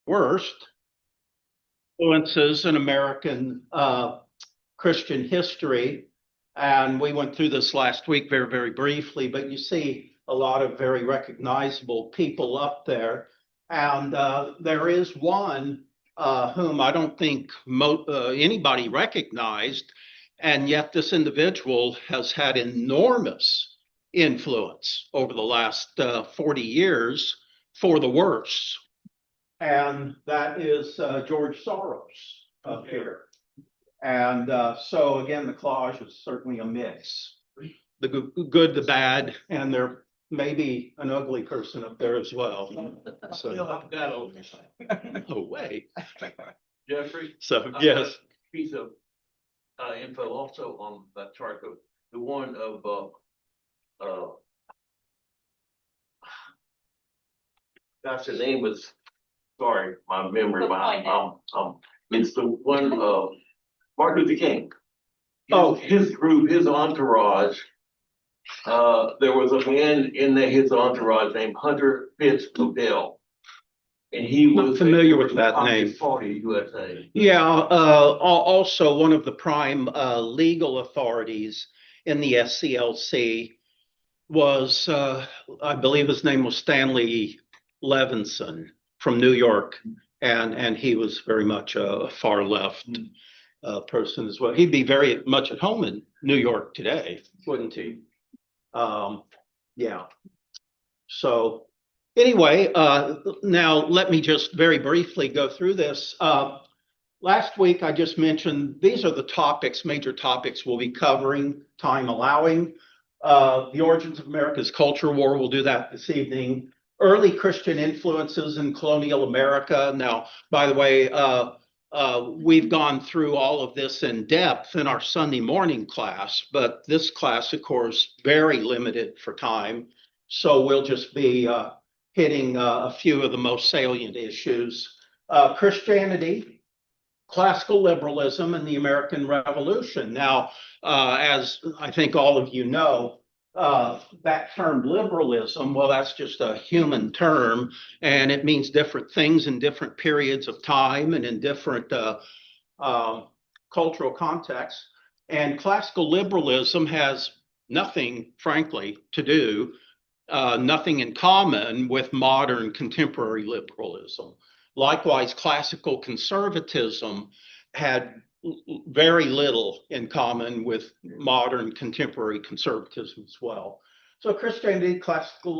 worst influences in American Christian history. And we went through this last week very, very briefly, but you see a lot of very recognizable people up there. And there is one whom I don't think anybody recognized, and yet this individual has had enormous influence over the last 40 years for the worse. And that is George Soros up here. And so again, the collage is certainly a mix. The good, the bad, and there may be an ugly person up there as well. So, no way. Jeffrey? So, yes. Piece of info also on that chart, the one of gosh, the name was, sorry, my memory, it's the one of Martin Luther King. His group, his entourage, there was a man in his entourage named Hunter Fitz Odell. And he was familiar with that name. Party USA. Yeah, also one of the prime legal authorities in the SCLC was, I believe his name was Stanley Levinson from New York, and he was very much a far left person as well. He'd be very much at home in New York today, wouldn't he? Yeah. So anyway, now let me just very briefly go through this. Last week, I just mentioned these are the topics, major topics we'll be covering, time allowing. The origins of America's culture war, we'll do that this evening. Early Christian influences in colonial America. Now, by the way, we've gone through all of this in depth in our Sunday morning class, but this class, of course, very limited for time. So we'll just be hitting a few of the most salient issues. Christianity, classical liberalism, and the American Revolution. Now, as I think all of you know, that term liberalism, well, that's just a human term, and it means different things in different periods of time and in different cultural contexts. And classical liberalism has nothing, frankly, to do, nothing in common with modern contemporary liberalism. Likewise, classical conservatism had very little in common with modern contemporary conservatism as well. So Christianity, classical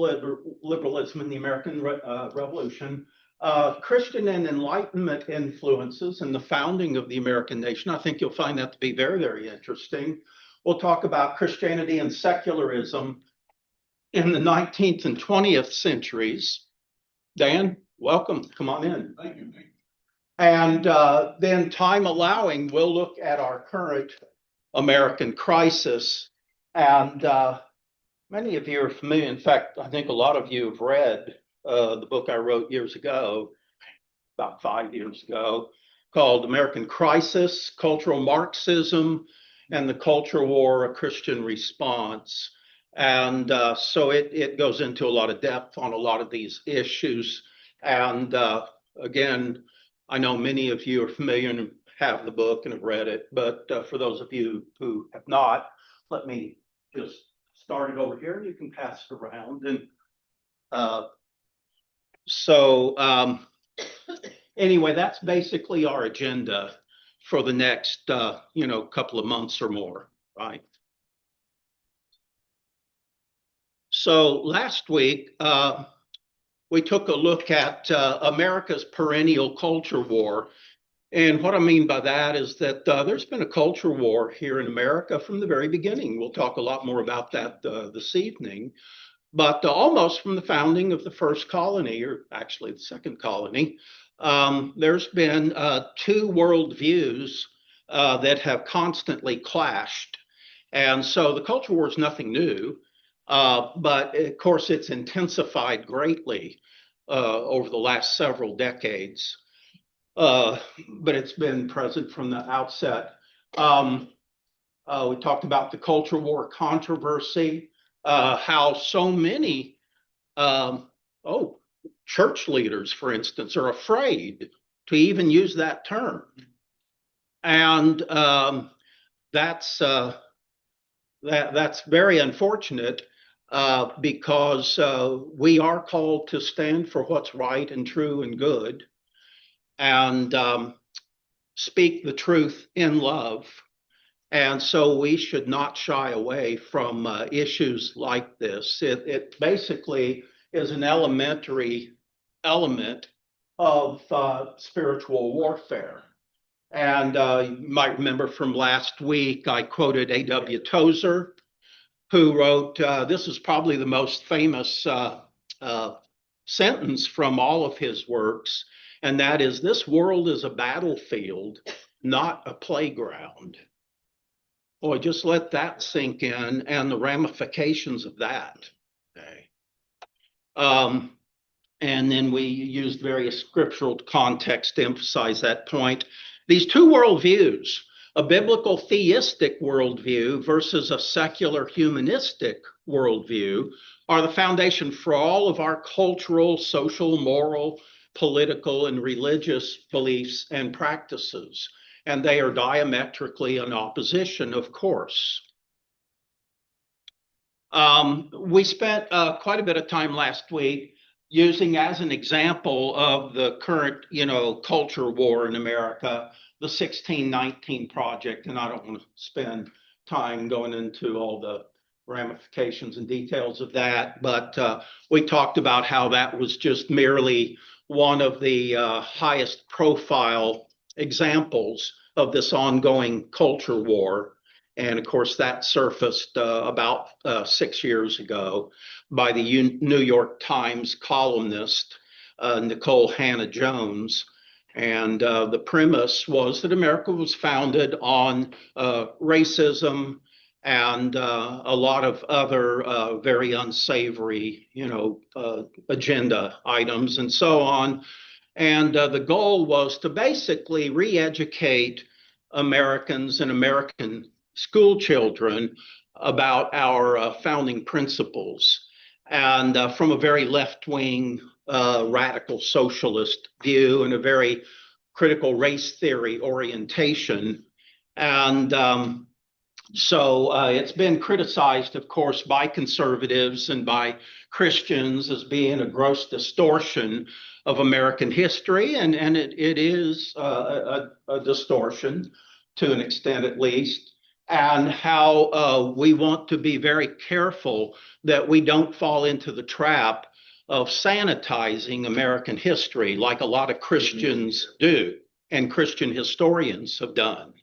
liberalism, and the American Revolution, Christian and Enlightenment influences in the founding of the American nation. I think you'll find that to be very, very interesting. We'll talk about Christianity and secularism in the 19th and 20th centuries. Dan, welcome. Come on in. Thank you. And then, time allowing, we'll look at our current American crisis. And many of you are familiar. In fact, I think a lot of you have read the book I wrote years ago, about 5 years ago, called American Crisis, Cultural Marxism, and the Culture War, A Christian Response. And so it goes into a lot of depth on a lot of these issues. And again, I know many of you are familiar and have the book and have read it, but for those of you who have not, let me just start it over here and you can pass it around. And anyway, that's basically our agenda for the next, couple of months or more, right? So last week, we took a look at America's perennial culture war. And what I mean by that is that there's been a culture war here in America from the very beginning. We'll talk a lot more about that this evening. But almost from the founding of the first colony, or actually the second colony, there's been two worldviews that have constantly clashed. And so the culture war is nothing new. But of course, it's intensified greatly over the last several decades. But it's been present from the outset. We talked about the culture war controversy, how so many, church leaders, for instance, are afraid to even use that term. And that's very unfortunate because we are called to stand for what's right and true and good, and speak the truth in love. And so we should not shy away from issues like this. It basically is an elementary element of spiritual warfare. And you might remember from last week, I quoted A.W. Tozer, who wrote, this is probably the most famous sentence from all of his works, and that is, this world is a battlefield, not a playground. Boy, just let that sink in and the ramifications of that. Okay. And then we used various scriptural context to emphasize that point. These two worldviews, a biblical theistic worldview versus a secular humanistic worldview, are the foundation for all of our cultural, social, moral, political, and religious beliefs and practices. And they are diametrically in opposition, of course. We spent quite a bit of time last week using as an example of the current, culture war in America, the 1619 Project. And I don't want to spend time going into all the ramifications and details of that, but we talked about how that was just merely one of the highest profile examples of this ongoing culture war. And of course, that surfaced about 6 years ago by the New York Times columnist Nicole Hannah-Jones. And the premise was that America was founded on racism and a lot of other very unsavory, agenda items and so on. And the goal was to basically re-educate Americans and American school children about our founding principles, and from a very left-wing radical socialist view and a very critical race theory orientation. And so it's been criticized, of course, by conservatives and by Christians as being a gross distortion of American history, and it is a distortion to an extent at least, and how we want to be very careful that we don't fall into the trap of sanitizing American history like a lot of Christians do and Christian historians have done.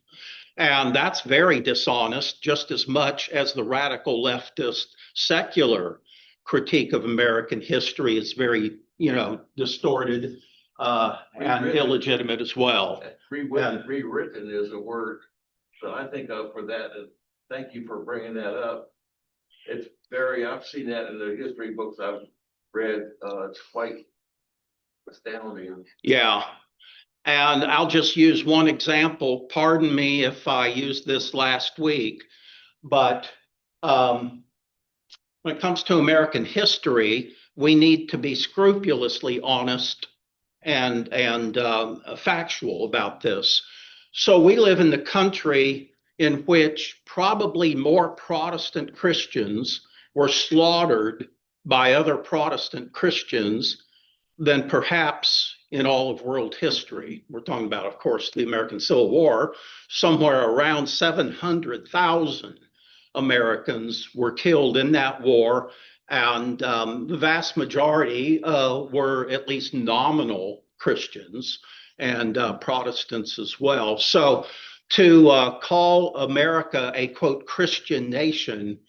And that's very dishonest, just as much as the radical leftist secular critique of American history is very, distorted and illegitimate as well. Rewritten is a word that I think of for that. And thank you for bringing that up. I've seen that in the history books I've read. It's quite astounding. Yeah. And I'll just use one example. Pardon me if I used this last week, but when it comes to American history, we need to be scrupulously honest and factual about this. So we live in the country in which probably more Protestant Christians were slaughtered by other Protestant Christians than perhaps in all of world history. We're talking about, of course, the American Civil War. Somewhere around 700,000 Americans were killed in that war, and the vast majority were at least nominal Christians and Protestants as well. So to call America a, quote, Christian nation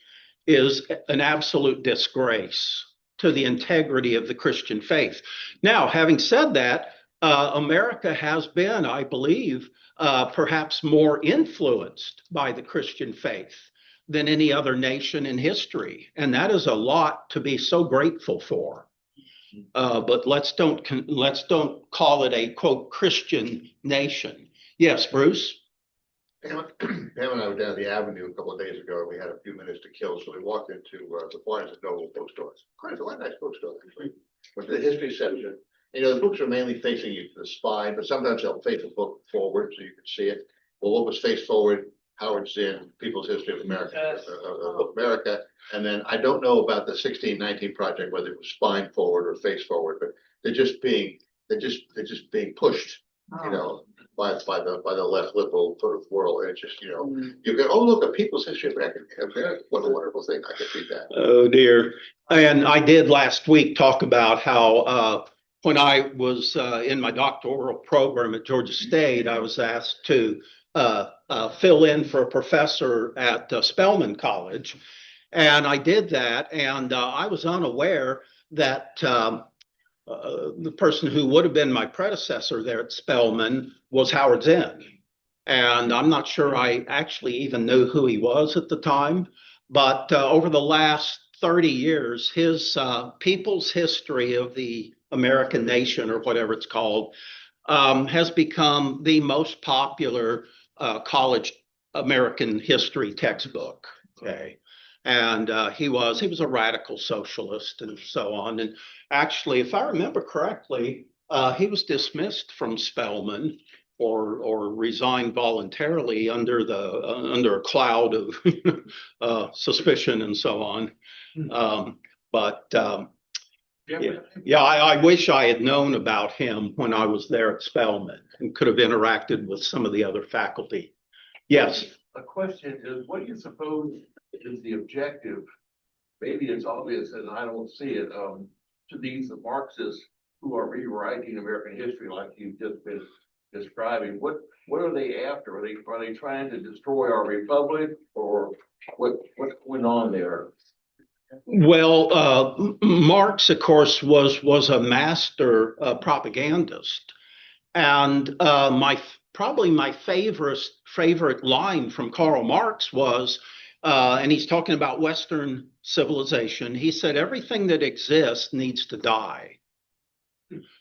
is an absolute disgrace to the integrity of the Christian faith. Now, having said that, America has been, I believe, perhaps more influenced by the Christian faith than any other nation in history. And that is a lot to be so grateful for. But let's don't call it a, quote, Christian nation. Yes, Bruce? Pam and I were down the avenue a couple of days ago, and we had a few minutes to kill, so we walked into the Barnes & Noble bookstore. Quite a nice bookstore, actually. with the history section. You know, the books are mainly facing you to the spine, but sometimes they'll face the book forward so you can see it. Well, what was faced forward? Howard Zinn, People's History of America, of America. And then I don't know about the 1619 project, whether it was spine forward or face forward, but they're just being pushed, you know, by the left liberal sort of world. And it's just, you know, you go, oh, look, a People's History of America. What a wonderful thing. I could read that. Oh dear. And I did last week talk about how when I was in my doctoral program at Georgia State, I was asked to fill in for a professor at Spelman College. And I did that. And I was unaware that the person who would have been my predecessor there at Spelman was Howard Zinn. And I'm not sure I actually even knew who he was at the time. But over the last 30 years, his People's History of the American Nation, or whatever it's called, has become the most popular college American history textbook. Okay. And he was a radical socialist and so on. And actually, if I remember correctly, he was dismissed from Spelman or resigned voluntarily under a cloud of suspicion and so on. I wish I had known about him when I was there at Spelman and could have interacted with some of the other faculty. Yes. A question is, what do you suppose is the objective? Maybe it's obvious and I don't see it, to these Marxists who are rewriting American history like you've just been describing. What are they after? Are they trying to destroy our republic, or what's going on there? Well, Marx, of course, was a master propagandist, and probably my favorite line from Karl Marx was, and he's talking about Western civilization. He said, "Everything that exists needs to die."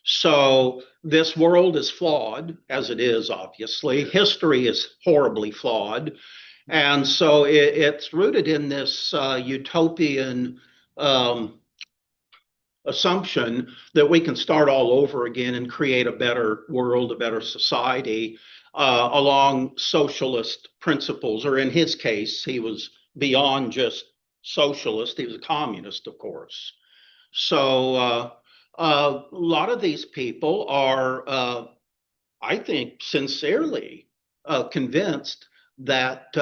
So this world is flawed, as it is, obviously. History is horribly flawed. And so it's rooted in this utopian assumption that we can start all over again and create a better world, a better society along socialist principles. Or in his case, he was beyond just socialist. He was a communist, of course. So a lot of these people are, I think, sincerely convinced that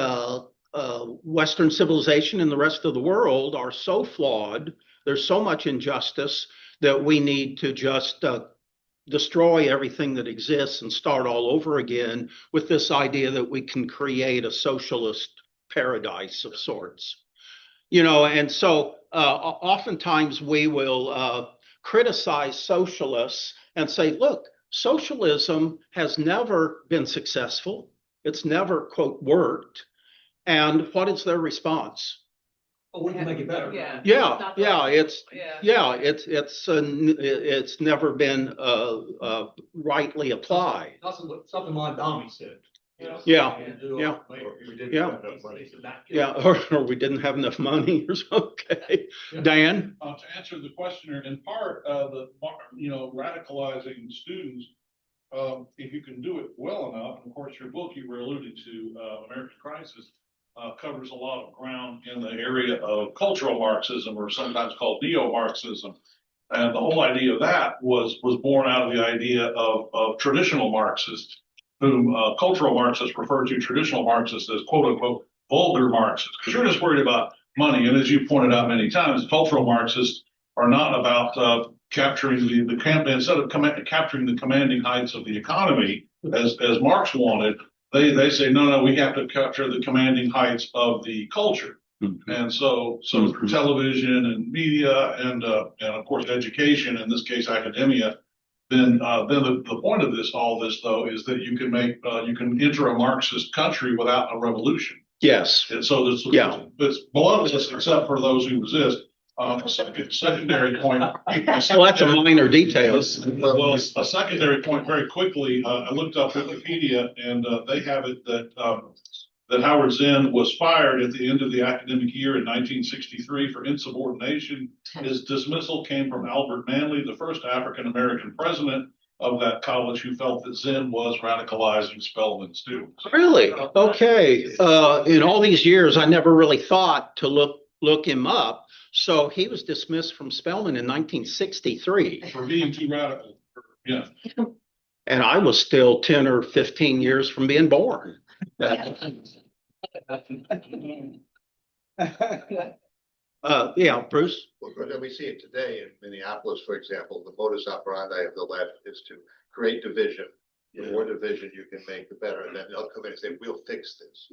Western civilization and the rest of the world are so flawed, there's so much injustice that we need to just destroy everything that exists and start all over again with this idea that we can create a socialist paradise of sorts. You know, and so oftentimes we will criticize socialists and say, look, socialism has never been successful. It's never, quote, worked. And what is their response? Oh, we can make it better. It's never been rightly applied. Something my Dommy said. Or we didn't have enough money. Okay, Dan. To answer the questioner, in part, radicalizing students, if you can do it well enough, and of course your book you were alluding to, American Crisis, covers a lot of ground in the area of cultural Marxism, or sometimes called neo-Marxism. And the whole idea of that was born out of the idea of traditional Marxists, whom cultural Marxists refer to traditional Marxists as quote unquote vulgar Marxists, because you're just worried about money. And as you pointed out many times, cultural Marxists are not about capturing instead of capturing the commanding heights of the economy as Marx wanted. They say no, we have to capture the commanding heights of the culture. Mm-hmm. And so through television and media and of course education, in this case academia, then the point of all this though is that you can enter a Marxist country without a revolution. Yes. And so it's bloodless except for those who resist. Secondary point. Well, that's a minor detail. Well, a secondary point very quickly. I looked up Wikipedia and they have it that that Howard Zinn was fired at the end of the academic year in 1963 for insubordination. His dismissal came from Albert Manley, the first African-American president of that college, who felt that Zinn was radicalizing Spelman students. Really? Okay. In all these years, I never really thought to look him up. So he was dismissed from Spelman in 1963. For being too radical. Yeah. And I was still 10 or 15 years from being born. Yeah, Bruce. Well, we see it today in Minneapolis, for example. The modus operandi of the left is to create division. The more division you can make, the better. And then they'll come in and say, "We'll fix this."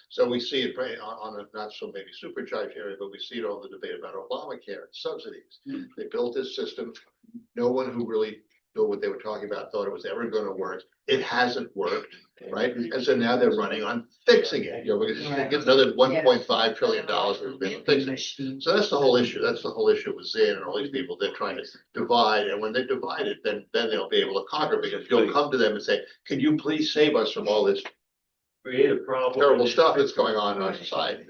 So we see it on a not so maybe supercharged area, but we see it on the debate about Obamacare subsidies. They built this system. No one who really knew what they were talking about thought it was ever going to work. It hasn't worked, right? And so now they're running on fixing it. Because they get another $1.5 trillion for fixing it. So that's the whole issue. That's the whole issue with Zinn and all these people. They're trying to divide, and when they divide it, then they'll be able to conquer, because you'll come to them and say, "Can you please save us from all this Create a problem. terrible stuff that's going on in our society?"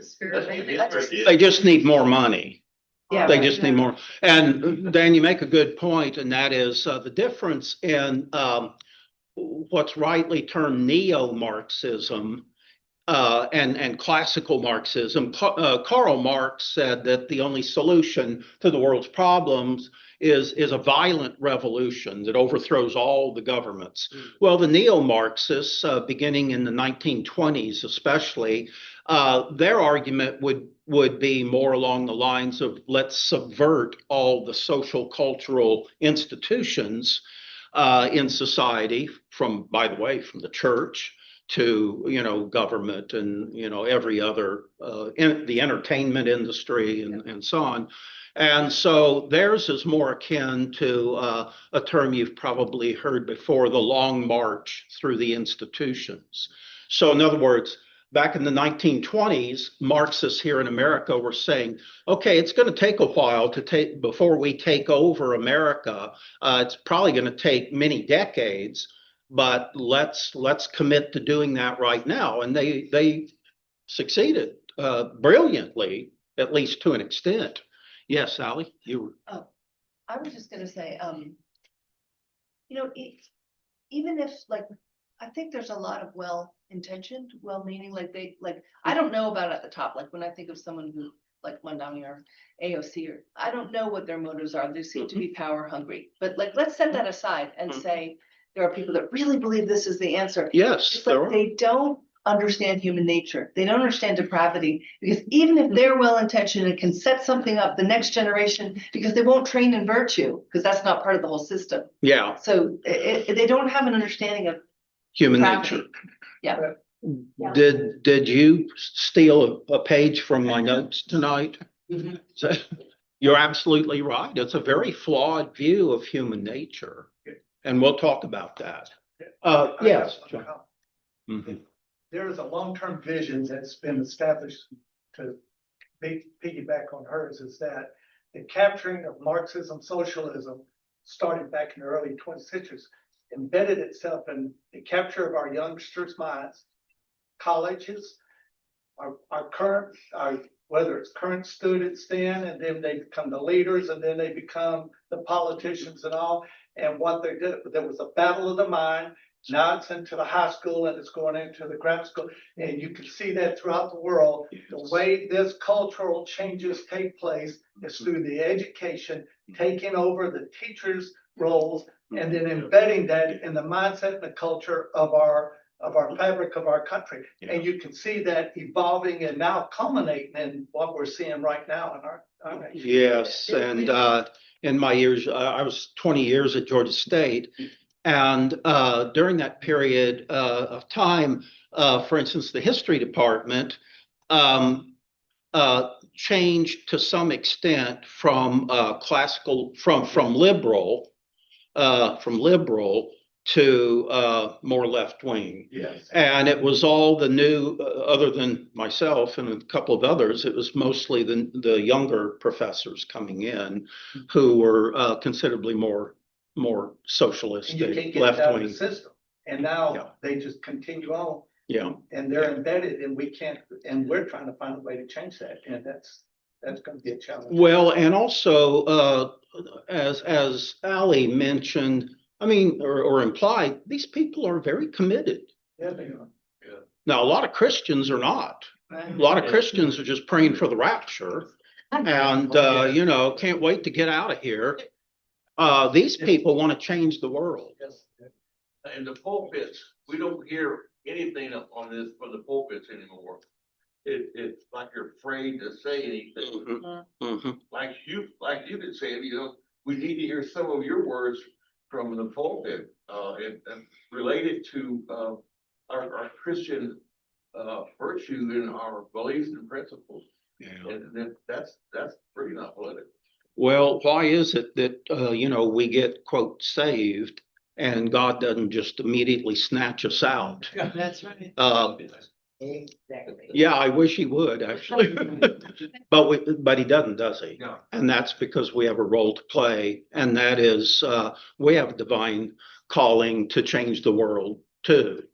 They just need more money. Yeah. They just need more. And Dan, you make a good point, and that is the difference in what's rightly termed neo-Marxism and classical Marxism. Karl Marx said that the only solution to the world's problems is a violent revolution that overthrows all the governments. Well, the neo-Marxists, beginning in the 1920s especially, their argument would be more along the lines of, let's subvert all the social cultural institutions in society, from, by the way, from the church to, government and, every other, the entertainment industry and so on. And so theirs is more akin to a term you've probably heard before, the long march through the institutions. So in other words, back in the 1920s, Marxists here in America were saying, okay, it's going to take a while before we take over America. It's probably going to take many decades, but let's commit to doing that right now. And they succeeded brilliantly, at least to an extent. Yes, Sally, you were. I was just gonna say, even if I think there's a lot of well-intentioned, well-meaning, I don't know about at the top, like when I think of someone who like Mondani or AOC, or I don't know what their motives are. They seem to be power hungry, but let's set that aside and say there are people that really believe this is the answer. Yes, It's like they don't understand human nature. They don't understand depravity, because even if they're well-intentioned and can set something up, the next generation, because they won't train in virtue, because that's not part of the whole system. Yeah. So they don't have an understanding of Human depravity. nature. Yeah. Yeah. Did you steal a page from my notes tonight? So, you're absolutely right. It's a very flawed view of human nature, and we'll talk about that. Yes, John. Mhm. There is a long-term vision that's been established to piggyback on hers, is that the capturing of Marxism, socialism started back in the early 20th centuries, embedded itself in the capture of our youngsters' minds, colleges, whether it's current students then, and then they become the leaders, and then they become the politicians and all. And what they did, there was a battle of the mind. Now it's into the high school and it's going into the grad school. And you can see that throughout the world. The way this cultural changes take place is through the education, taking over the teachers' roles, and then embedding that in the mindset and the culture of our fabric of our country. And you can see that evolving and now culminating in what we're seeing right now in our nation. Yes, and in my years, I was 20 years at Georgia State. And during that period of time, for instance, the history department changed to some extent from classical, from liberal to more left wing. Yes. And it was all the new, other than myself and a couple of others, it was mostly the younger professors coming in who were considerably more And you socialistic, can't get it left out of the wing. system. And now they just continue on. Yeah. And they're embedded and we can't, and we're trying to find a way to change that. And that's gonna be a challenge. Well, and also, as Ali mentioned, I mean, or implied, these people are very committed. Yeah, they are. Now, a lot of Christians are not. A lot of Christians are just praying for the rapture and, you know, can't wait to get out of here. These people want to change the world. Yes. In the pulpits, we don't hear anything up on this from the pulpits anymore. It's like you're afraid to say anything. Like you could say, you know, we need to hear some of your words from the pulpit, and related to, our Christian, virtue and our beliefs and principles. Yeah. And then that's pretty not political. Well, why is it that, you know, we get, quote, saved and God doesn't just immediately snatch us out? That's right. Exactly. Yeah, I wish he would actually, but he doesn't, does he? No. And that's because we have a role to play, and that is we have a divine calling to change the world too.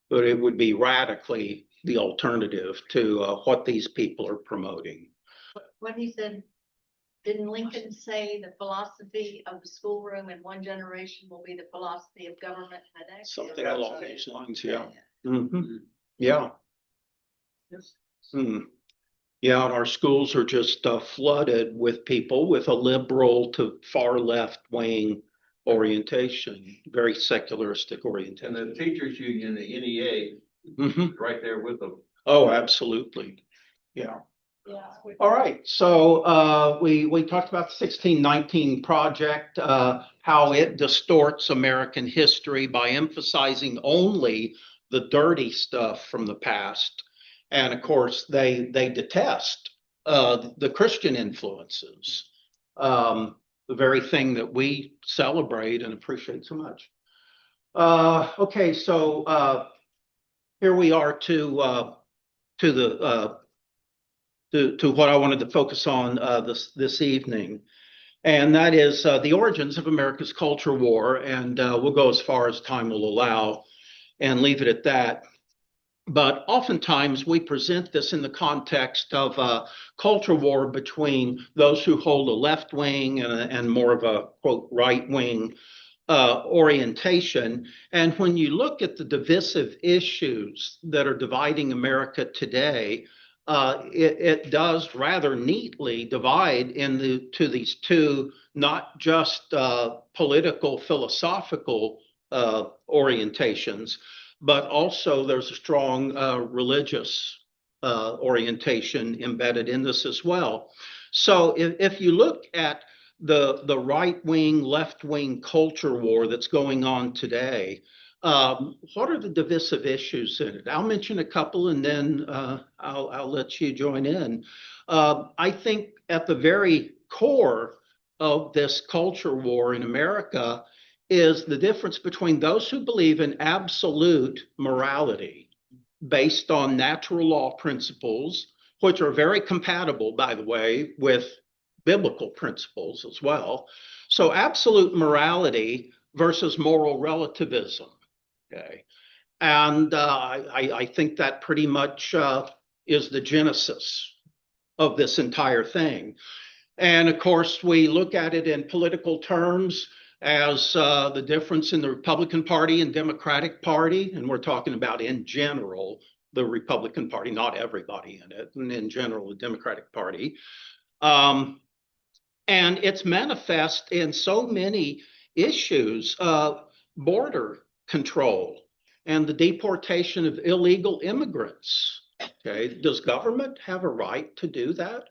But it would be radically the alternative to what these people are promoting. What he said, didn't Lincoln say the philosophy of the schoolroom in one generation will be the philosophy of government in the next? Something along these lines, yeah. Yeah. Yes. Yeah, and our schools are just flooded with people with a liberal to far left wing orientation, very secularistic And orientation. the teachers union, the NEA, Mhm. right there with them. Oh, absolutely. Yeah. Yeah. All right. So we talked about the 1619 project, how it distorts American history by emphasizing only the dirty stuff from the past. And of course, they detest the Christian influences, the very thing that we celebrate and appreciate so much. Okay, so here we are to the to what I wanted to focus on this evening, and that is the origins of America's culture war. And we'll go as far as time will allow and leave it at that. But oftentimes we present this in the context of a culture war between those who hold a left wing and more of a, quote, right wing orientation. And when you look at the divisive issues that are dividing America today, it does rather neatly divide into these two, not just political, philosophical orientations, but also there's a strong religious orientation embedded in this as well. So if you look at the right wing, left wing culture war that's going on today, what are the divisive issues in it? I'll mention a couple and then I'll let you join in. I think at the very core of this culture war in America is the difference between those who believe in absolute morality based on natural law principles, which are very compatible, by the way, with biblical principles as well. So absolute morality versus moral relativism. Okay. And I think that pretty much is the genesis of this entire thing. And of course, we look at it in political terms as the difference in the Republican Party and Democratic Party. And we're talking about in general, the Republican Party, not everybody in it, and in general, the Democratic Party. And it's manifest in so many issues, border control and the deportation of illegal immigrants. Okay, does government have a right to do that?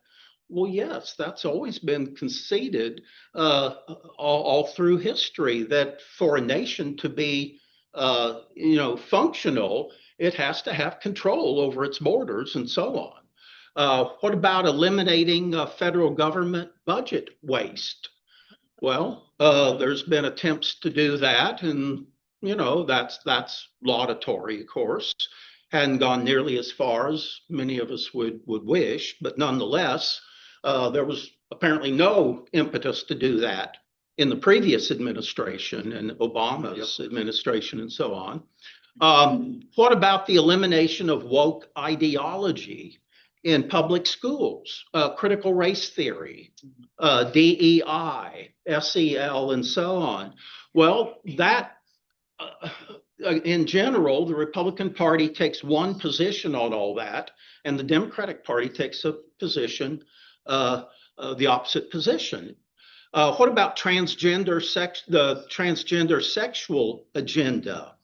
Well, yes, that's always been conceded all through history, that for a nation to be, functional, it has to have control over its borders and so on. What about eliminating federal government budget waste? Well, there's been attempts to do that, and that's laudatory, of course. Hadn't gone nearly as far as many of us would wish, but nonetheless, there was apparently no impetus to do that in the previous administration and Obama's administration and so on. What about the elimination of woke ideology in public schools, critical race theory, DEI, SEL, and so on? Well, that in general, the Republican Party takes one position on all that, and the Democratic Party takes a position, the opposite position. What about the transgender sexual agenda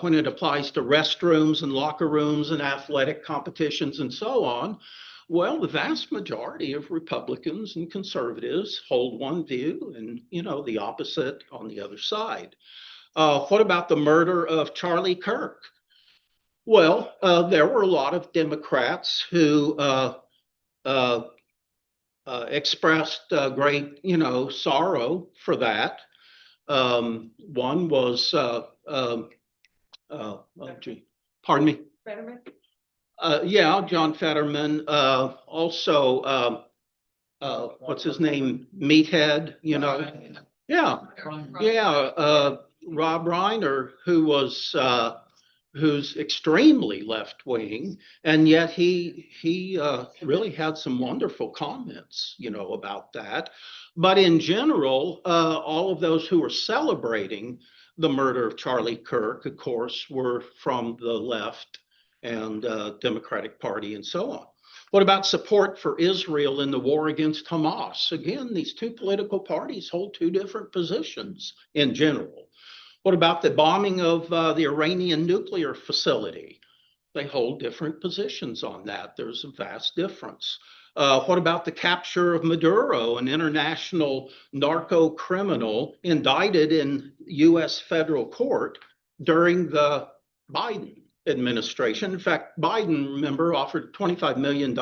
when it applies to restrooms and locker rooms and athletic competitions and so on? Well, the vast majority of Republicans and conservatives hold one view and, the opposite on the other side. What about the murder of Charlie Kirk? Well, there were a lot of Democrats who expressed great, sorrow for that. One was, pardon me? Fetterman? Yeah, John Fetterman. Also, what's his name? Meathead, Yeah, yeah. Rob Reiner, who's extremely left wing, and yet he really had some wonderful comments, about that. But in general, all of those who were celebrating the murder of Charlie Kirk, of course, were from the left and Democratic Party and so on. What about support for Israel in the war against Hamas? Again, these two political parties hold two different positions in general. What about the bombing of the Iranian nuclear facility? They hold different positions on that. There's a vast difference. What about the capture of Maduro, an international narco criminal indicted in U.S. federal court during the Biden administration? In fact, Biden, remember, offered a $25 million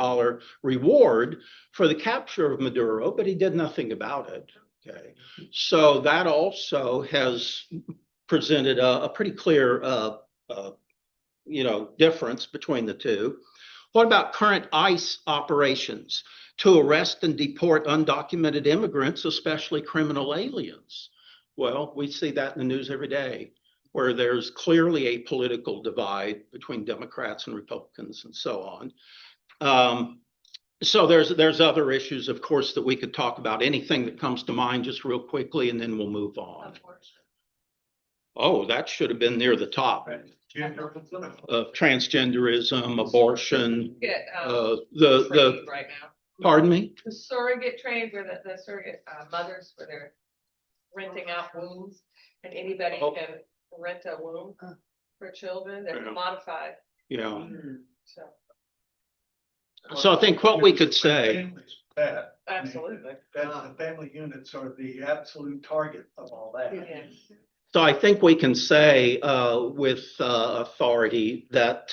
reward for the capture of Maduro, but he did nothing about it. Okay, so that also has presented a pretty clear, difference between the two. What about current ICE operations to arrest and deport undocumented immigrants, especially criminal aliens? Well, we see that in the news every day, where there's clearly a political divide between Democrats and Republicans and so on. So there's other issues, of course, that we could talk about. Anything that comes to mind, just real quickly, and then we'll move on. Oh, that should have been near the top. Transgenderism, abortion, the right now. Pardon me? The surrogate trains where the surrogate mothers where they're renting out wombs and anybody can rent a womb for children. They're modified. Yeah. So So I think what we could say. absolutely. The family units are the absolute target of all that. Yes. So I think we can say with authority that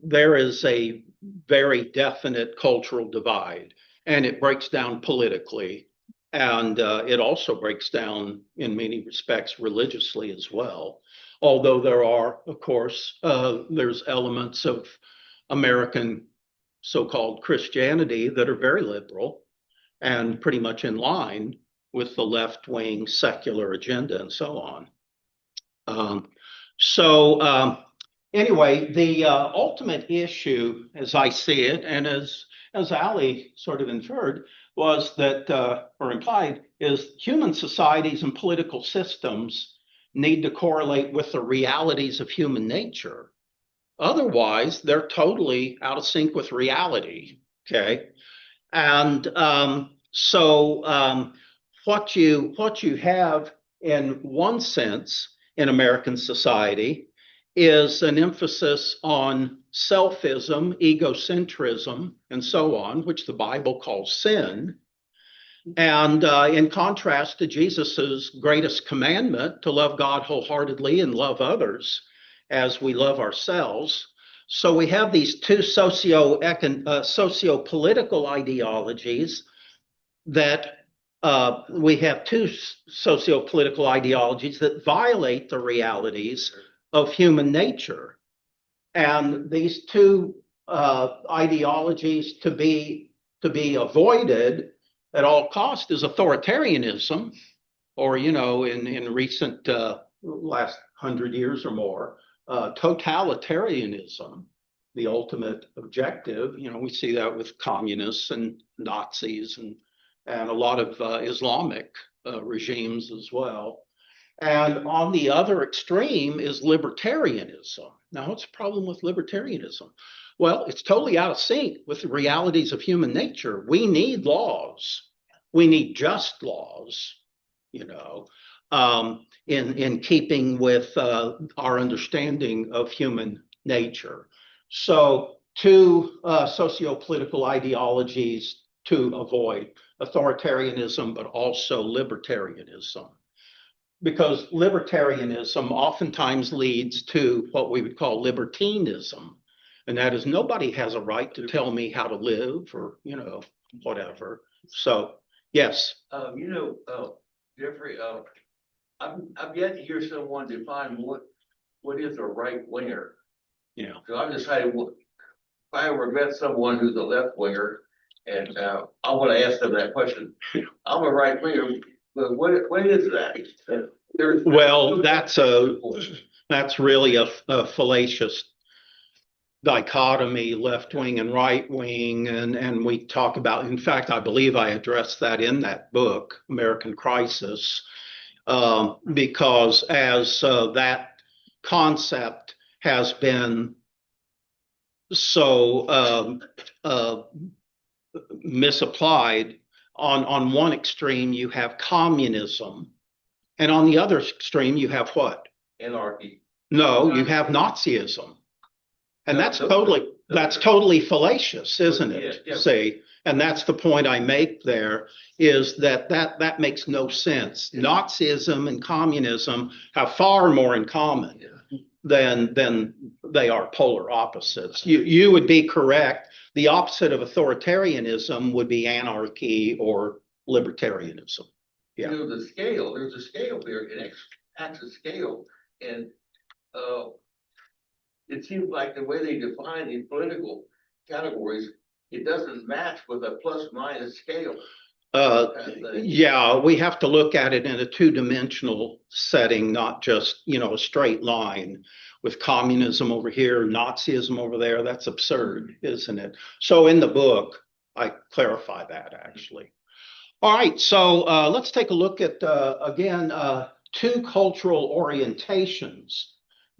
there is a very definite cultural divide, and it breaks down politically, and it also breaks down in many respects religiously as well. Although there are, of course, there's elements of American so-called Christianity that are very liberal and pretty much in line with the left-wing secular agenda and so on. Anyway, the ultimate issue, as I see it, and as Ali sort of inferred, was that, or implied, is human societies and political systems need to correlate with the realities of human nature. Otherwise, they're totally out of sync with reality, okay? And what you have in one sense in American society is an emphasis on selfism, egocentrism, and so on, which the Bible calls sin. And in contrast to Jesus's greatest commandment, to love God wholeheartedly and love others as we love ourselves. So we have these two socio-political ideologies that we have two socio-political ideologies that violate the realities of human nature. And these two ideologies to be avoided at all cost is authoritarianism, or, in recent last 100 years or more, totalitarianism, the ultimate objective. We see that with communists and Nazis and a lot of Islamic regimes as well. And on the other extreme is libertarianism. Now, what's the problem with libertarianism? Well, it's totally out of sync with the realities of human nature. We need laws. We need just laws, in keeping with our understanding of human nature. So, two socio-political ideologies to avoid: authoritarianism, but also libertarianism. Because libertarianism oftentimes leads to what we would call libertinism. And that is, nobody has a right to tell me how to live, or, whatever. So, yes. Jeffrey, I've yet to hear someone define what is a right winger. Yeah. So I've decided, if I ever met someone who's a left winger, and I want to ask them that question. I'm a right winger, but what is that? Well, that's really a fallacious dichotomy, left wing and right wing, and we talk about. In fact, I believe I addressed that in that book, American Crisis, because as that concept has been so misapplied. On one extreme, you have communism, and on the other extreme, you have what? Anarchy. No, you have Nazism, and that's totally fallacious, isn't it? Yeah. See, and that's the point I make there, is that makes no sense. Yeah. Nazism and communism have far more in common than they are polar opposites. You would be correct. The opposite of authoritarianism would be anarchy or libertarianism. Yeah. There's a scale there, an axis scale. And it seems like the way they define these political categories, it doesn't match with a plus minus scale. Yeah, we have to look at it in a two-dimensional setting, not just, a straight line with communism over here, Nazism over there. That's absurd, isn't it? So in the book, I clarify that, actually. All right, so let's take a look at, again, two cultural orientations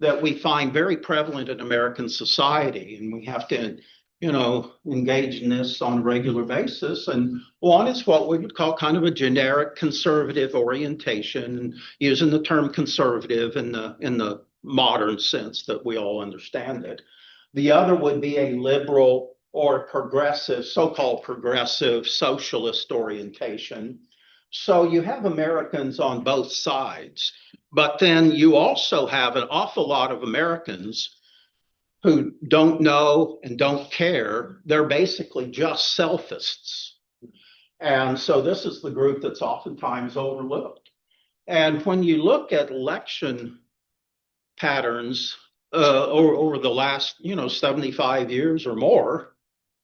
that we find very prevalent in American society, and we have to engage in this on a regular basis. And one is what we would call kind of a generic conservative orientation, using the term conservative in the modern sense that we all understand it. The other would be a liberal or progressive, so-called progressive socialist orientation. So you have Americans on both sides, but then you also have an awful lot of Americans who don't know and don't care. They're basically just selfists. And so this is the group that's oftentimes overlooked. And when you look at election patterns over the last, 75 years or more,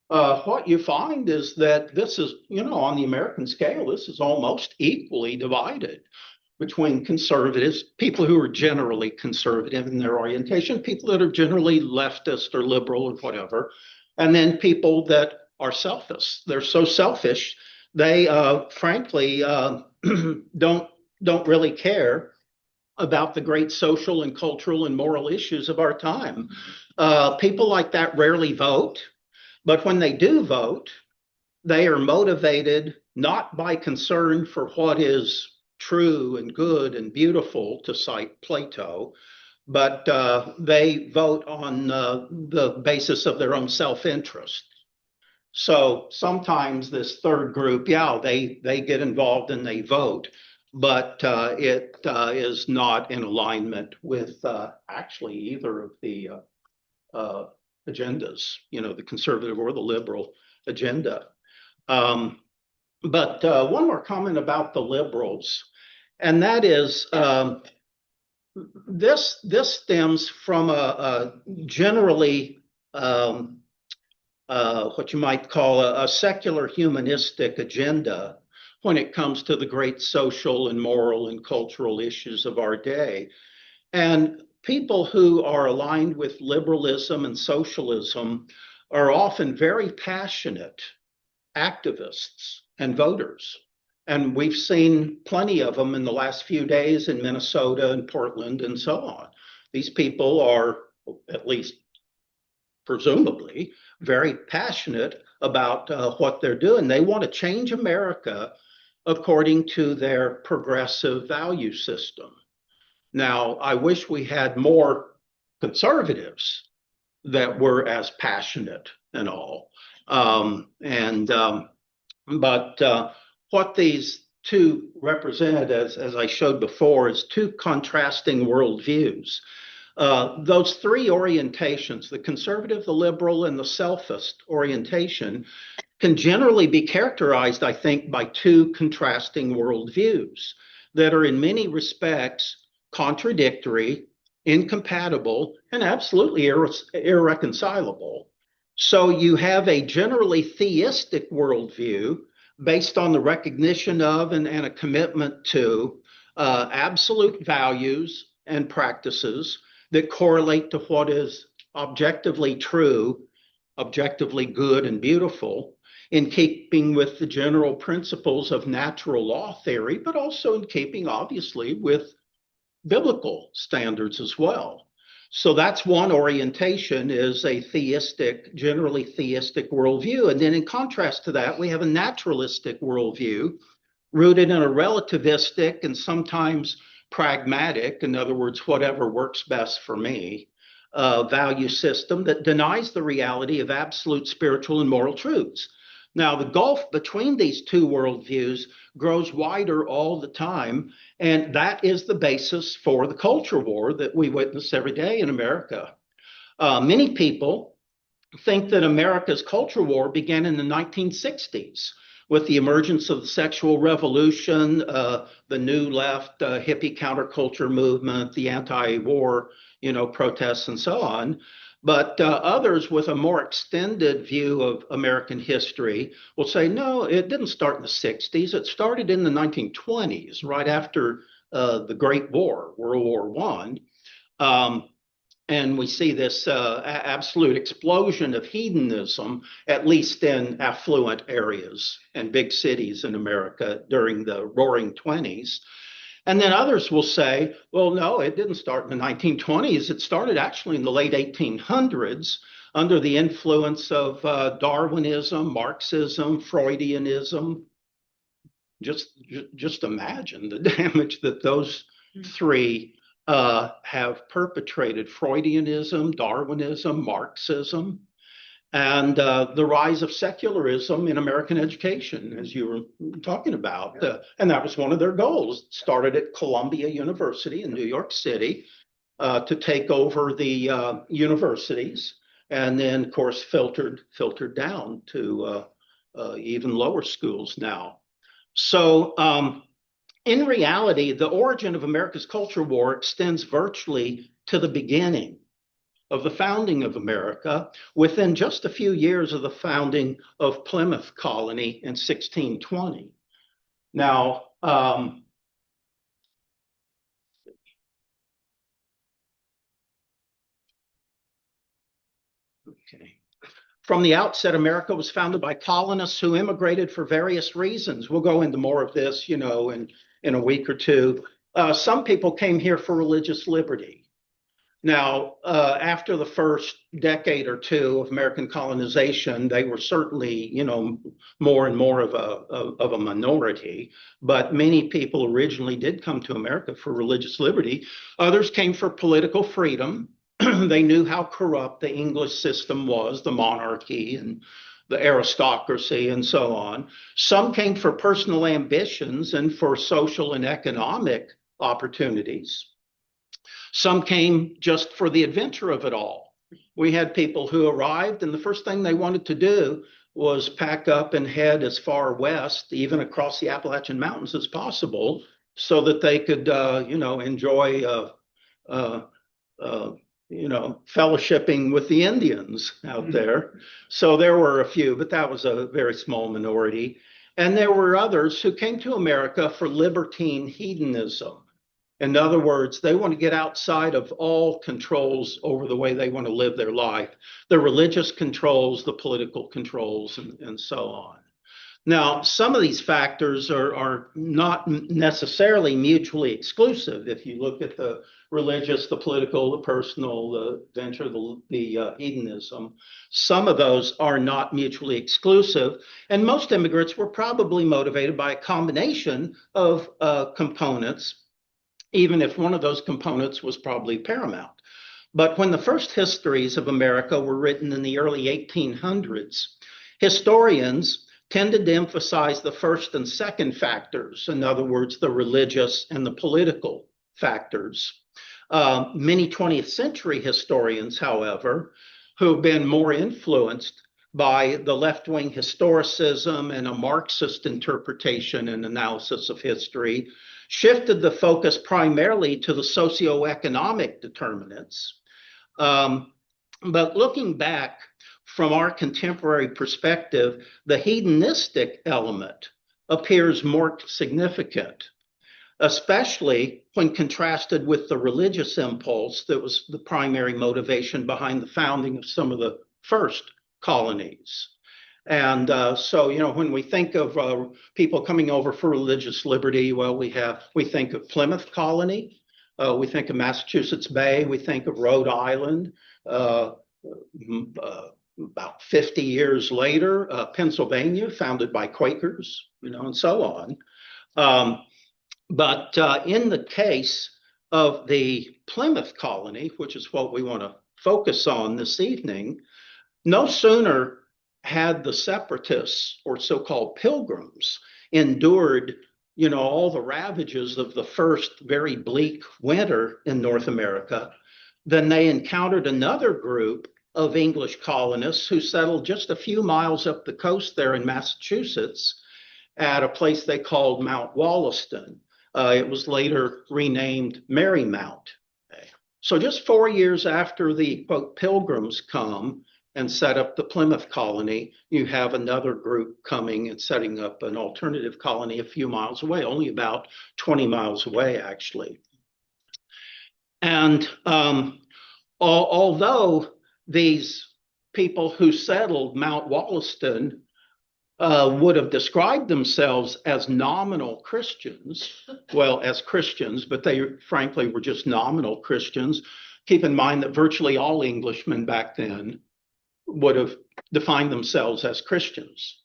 what you find is that this is, on the American scale, this is almost equally divided between conservatives, people who are generally conservative in their orientation, people that are generally leftist or liberal or whatever, and then people that are selfish. They're so selfish, they frankly don't really care about the great social and cultural and moral issues of our time. People like that rarely vote, but when they do vote, they are motivated not by concern for what is true and good and beautiful, to cite Plato, but they vote on the basis of their own self-interest. So sometimes this third group, they get involved and they vote, but it is not in alignment with actually either of the agendas, the conservative or the liberal agenda. But one more comment about the liberals, and that is this stems from a generally what you might call a secular humanistic agenda when it comes to the great social and moral and cultural issues of our day. And people who are aligned with liberalism and socialism are often very passionate activists and voters. And we've seen plenty of them in the last few days in Minnesota and Portland and so on. These people are, at least presumably, very passionate about what they're doing. They want to change America according to their progressive value system. Now, I wish we had more conservatives that were as passionate and all. But what these two represent, as I showed before, is two contrasting worldviews. Those three orientations, the conservative, the liberal, and the selfist orientation, can generally be characterized, I think, by two contrasting worldviews that are in many respects contradictory, incompatible, and absolutely irreconcilable. So you have a generally theistic worldview based on the recognition of and a commitment to absolute values and practices that correlate to what is objectively true, objectively good and beautiful, in keeping with the general principles of natural law theory, but also in keeping, obviously, with biblical standards as well. So that's one orientation, is a theistic, generally theistic worldview. And then in contrast to that, we have a naturalistic worldview rooted in a relativistic and sometimes pragmatic, in other words, whatever works best for me, value system that denies the reality of absolute spiritual and moral truths. Now, the gulf between these two worldviews grows wider all the time, and that is the basis for the culture war that we witness every day in America. Many people think that America's culture war began in the 1960s with the emergence of the sexual revolution, the new left, hippie counterculture movement, the anti-war, protests and so on. But others with a more extended view of American history will say, no, it didn't start in the 60s. It started in the 1920s, right after the Great War, World War I. And we see this absolute explosion of hedonism, at least in affluent areas and big cities in America during the Roaring '20s. And then others will say, well, no, it didn't start in the 1920s. It started actually in the late 1800s under the influence of Darwinism, Marxism, Freudianism. Just imagine the damage that those three have perpetrated: Freudianism, Darwinism, Marxism, and the rise of secularism in American education, as you were talking about. And that was one of their goals. Started at Columbia University in New York City to take over the universities, and then, of course, filtered down to even lower schools now. So in reality, the origin of America's culture war extends virtually to the beginning of the founding of America, within just a few years of the founding of Plymouth Colony in 1620. Now, from the outset, America was founded by colonists who immigrated for various reasons. We'll go into more of this, in a week or two. Some people came here for religious liberty. Now, after the first decade or two of American colonization, they were certainly, more and more of a minority. But many people originally did come to America for religious liberty. Others came for political freedom. They knew how corrupt the English system was, the monarchy and the aristocracy and so on. Some came for personal ambitions and for social and economic opportunities. Some came just for the adventure of it all. We had people who arrived, and the first thing they wanted to do was pack up and head as far west, even across the Appalachian Mountains as possible, so that they could, enjoy, fellowshipping with the Indians out there. So there were a few, but that was a very small minority. And there were others who came to America for libertine hedonism. In other words, they want to get outside of all controls over the way they want to live their life, the religious controls, the political controls, and so on. Now, some of these factors are not necessarily mutually exclusive. If you look at the religious, the political, the personal, the venture, the hedonism, some of those are not mutually exclusive. And most immigrants were probably motivated by a combination of components, even if one of those components was probably paramount. But when the first histories of America were written in the early 1800s, historians tended to emphasize the first and second factors, in other words, the religious and the political factors. Many 20th century historians, however, who've been more influenced by the left-wing historicism and a Marxist interpretation and analysis of history, shifted the focus primarily to the socioeconomic determinants. But looking back from our contemporary perspective, the hedonistic element appears more significant, especially when contrasted with the religious impulse that was the primary motivation behind the founding of some of the first colonies. And so, you know, when we think of people coming over for religious liberty, well, we think of Plymouth Colony, we think of Massachusetts Bay, we think of Rhode Island. About 50 years later, Pennsylvania, founded by Quakers, you know, and so on. But in the case of the Plymouth Colony, which is what we want to focus on this evening, no sooner had the separatists, or so-called pilgrims, endured, you know, all the ravages of the first very bleak winter in North America, then they encountered another group of English colonists who settled just a few miles up the coast there in Massachusetts at a place they called Mount Wollaston. It was later renamed Marymount. So just 4 years after the quote, pilgrims come and set up the Plymouth Colony, you have another group coming and setting up an alternative colony a few miles away, only about 20 miles away, actually. And although these people who settled Mount Wollaston would have described themselves as nominal Christians, well, as Christians, but they frankly were just nominal Christians. Keep in mind that virtually all Englishmen back then would have defined themselves as Christians.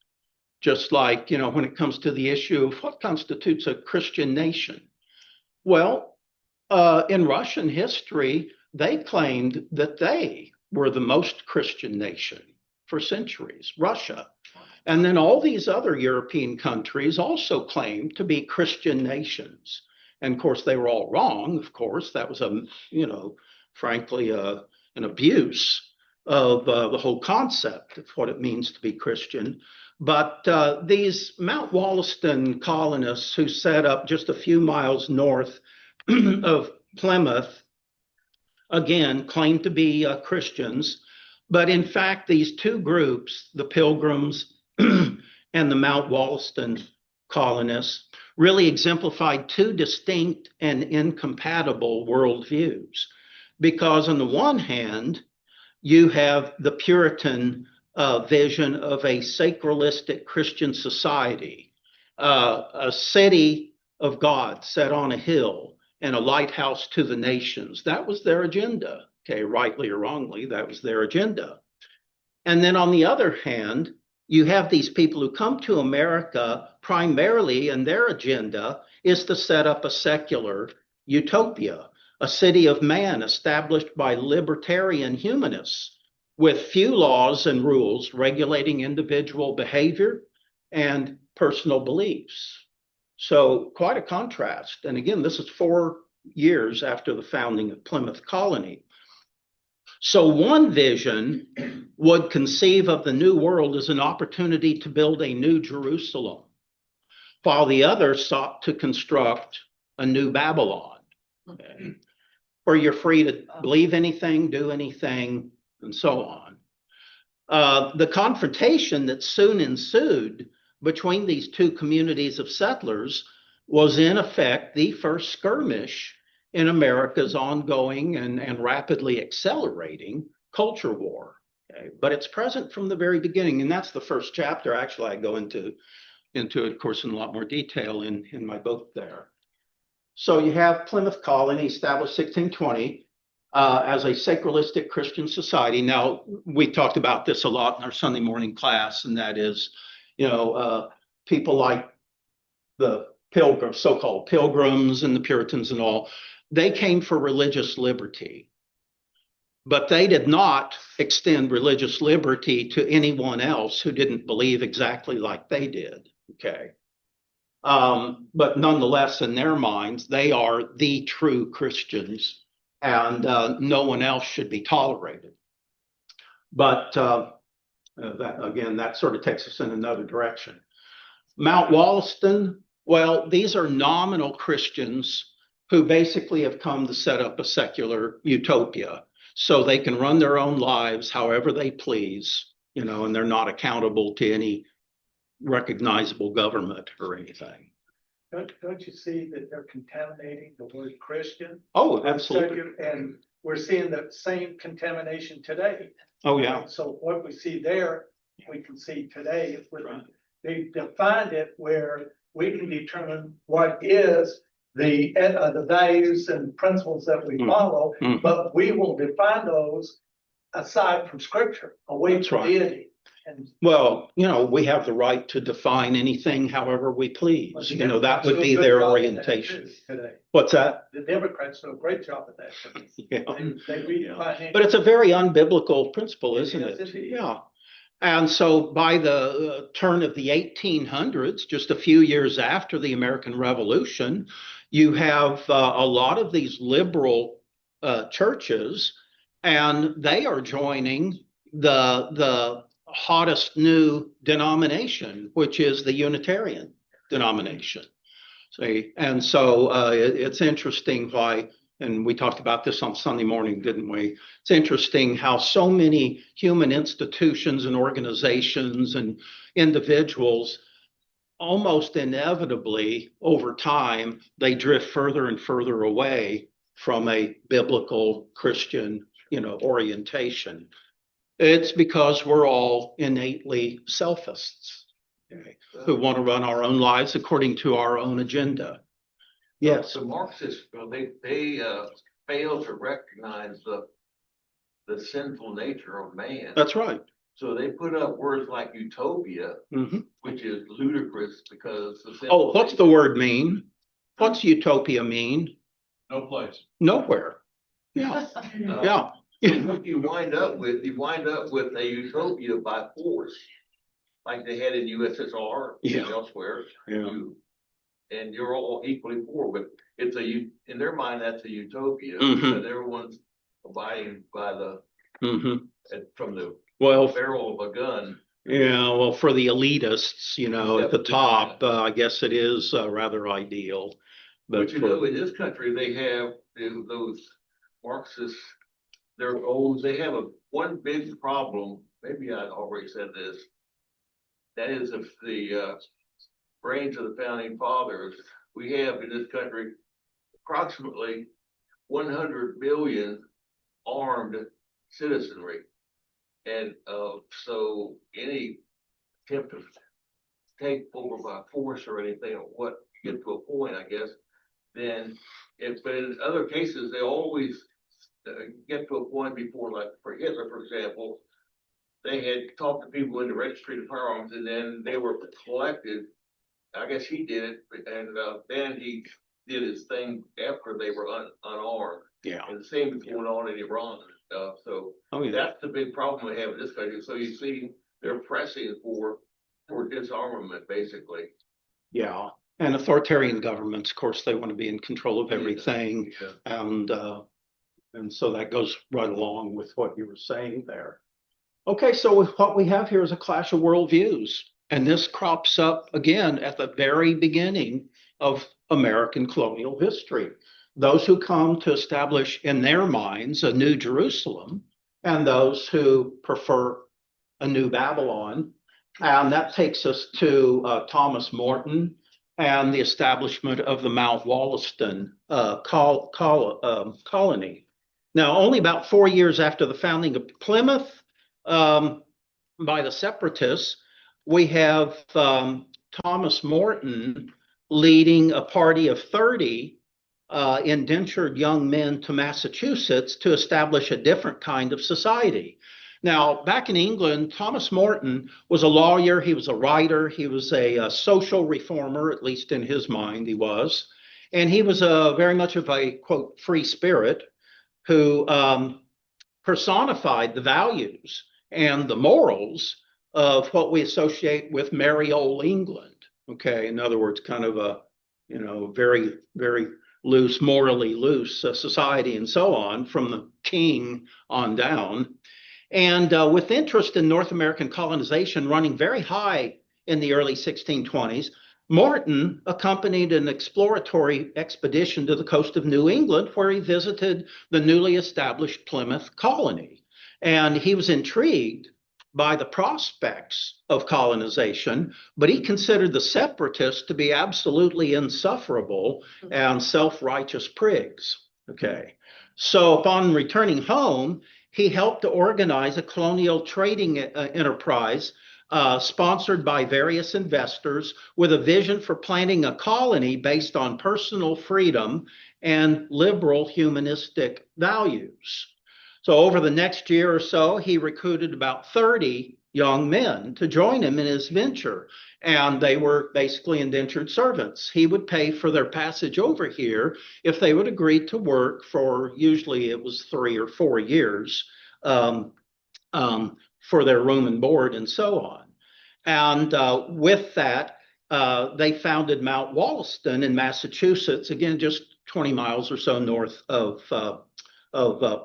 Just like, you know, when it comes to the issue of what constitutes a Christian nation. Well, in Russian history, they claimed that they were the most Christian nation for centuries, Russia. And then all these other European countries also claimed to be Christian nations. And of course, they were all wrong. Of course, that was frankly, an abuse of the whole concept of what it means to be Christian. But these Mount Wollaston colonists who set up just a few miles north of Plymouth, again, claimed to be Christians. But in fact, these two groups, the Pilgrims and the Mount Wollaston colonists, really exemplified two distinct and incompatible worldviews. Because on the one hand, you have the Puritan vision of a sacralistic Christian society, a city of God set on a hill and a lighthouse to the nations. That was their agenda. Okay, rightly or wrongly, that was their agenda. And then on the other hand, you have these people who come to America primarily, and their agenda is to set up a secular utopia, a city of man established by libertarian humanists with few laws and rules regulating individual behavior and personal beliefs. So quite a contrast. And again, this is 4 years after the founding of Plymouth Colony. So one vision would conceive of the New World as an opportunity to build a new Jerusalem, while the other sought to construct a new Babylon, where you're free to believe anything, do anything, and so on. The confrontation that soon ensued between these two communities of settlers was in effect the first skirmish in America's ongoing and rapidly accelerating culture war. Okay? But it's present from the very beginning, and that's the first chapter. Actually, I go into it, of course, in a lot more detail in my book there. So you have Plymouth Colony, established 1620, as a sacralistic Christian society. Now, we talked about this a lot in our Sunday morning class, and that is, people like the pilgrims, so-called pilgrims and the Puritans and all, they came for religious liberty. But they did not extend religious liberty to anyone else who didn't believe exactly like they did. Okay. But nonetheless, in their minds, they are the true Christians, and no one else should be tolerated. But that sort of takes us in another direction. Mount Wollaston, well, these are nominal Christians who basically have come to set up a secular utopia so they can run their own lives however they please, and they're not accountable to any recognizable government or anything. Don't you see that they're contaminating the word Christian? Oh, absolutely. And we're seeing the same contamination today. Oh, yeah. So what we see there, we can see today. They defined it where we can determine what is the values and principles that we follow, but we will define those aside from Scripture, away from deity. Well, we have the right to define anything however we please. That would be their orientation. What's that? The Democrats do a great job at that. Yeah. They redefine. But it's a very unbiblical principle, isn't it? Indeed. Yeah. And so by the turn of the 1800s, just a few years after the American Revolution, you have a lot of these liberal churches, and they are joining the hottest new denomination, which is the Unitarian denomination. See, and so it's interesting why, and we talked about this on Sunday morning, didn't we? It's interesting how so many human institutions and organizations and individuals, almost inevitably over time, they drift further and further away from a biblical Christian, orientation. It's because we're all innately selfists, okay, who want to run our own lives according to our own agenda. Yes. The Marxists, they fail to recognize the sinful nature of man. That's right. So they put up words like utopia, which is ludicrous because what's the word mean? What's utopia mean? No place. Nowhere. Yeah. Yeah. What you wind up with a utopia by force, like they had in USSR and elsewhere. Yeah. And you're all equally poor, but in their mind that's a utopia because everyone's abiding by from the barrel of a gun. Yeah, well, for the elitists, at the top, I guess it is rather ideal. But in this country, they have those Marxists. They have one big problem. Maybe I already said this. That is, if the brains of the founding fathers, we have in this country approximately 100 million armed citizenry, and so any attempt to take over by force or anything, or what get to a point, I guess, then but in other cases they always get to a point before, like for Hitler, for example, they had talked to people in the registry of firearms, and then they were collected. I guess he did it, and then he did his thing after they were unarmed. Yeah. And the same is going on in Iran and stuff. So that's the big problem we have in this country. So you see, they're pressing for disarmament, basically. Yeah. And authoritarian governments, of course, they want to be in control of everything. Yeah. And so that goes right along with what you were saying there. Okay, so what we have here is a clash of worldviews. And this crops up again at the very beginning of American colonial history. Those who come to establish in their minds a new Jerusalem, and those who prefer a new Babylon, And that takes us to Thomas Morton and the establishment of the Mount Wollaston colony. Now, only about 4 years after the founding of Plymouth by the separatists, we have Thomas Morton leading a party of 30 indentured young men to Massachusetts to establish a different kind of society. Now, back in England, Thomas Morton was a lawyer, he was a writer, he was a social reformer, at least in his mind he was. And he was very much of a, quote, free spirit who personified the values and the morals of what we associate with merry old England. Okay, in other words, kind of a, very, very loose, morally loose society and so on, from the king on down. And with interest in North American colonization running very high in the early 1620s, Morton accompanied an exploratory expedition to the coast of New England, where he visited the newly established Plymouth colony. And he was intrigued by the prospects of colonization, but he considered the separatists to be absolutely insufferable and self-righteous prigs. Okay. So upon returning home, he helped to organize a colonial trading enterprise sponsored by various investors with a vision for planting a colony based on personal freedom and liberal humanistic values. So over the next year or so, he recruited about 30 young men to join him in his venture, and they were basically indentured servants. He would pay for their passage over here if they would agree to work for, usually it was 3 or 4 years, for their room and board and so on. And with that, they founded Mount Wollaston in Massachusetts, again, just 20 miles or so north of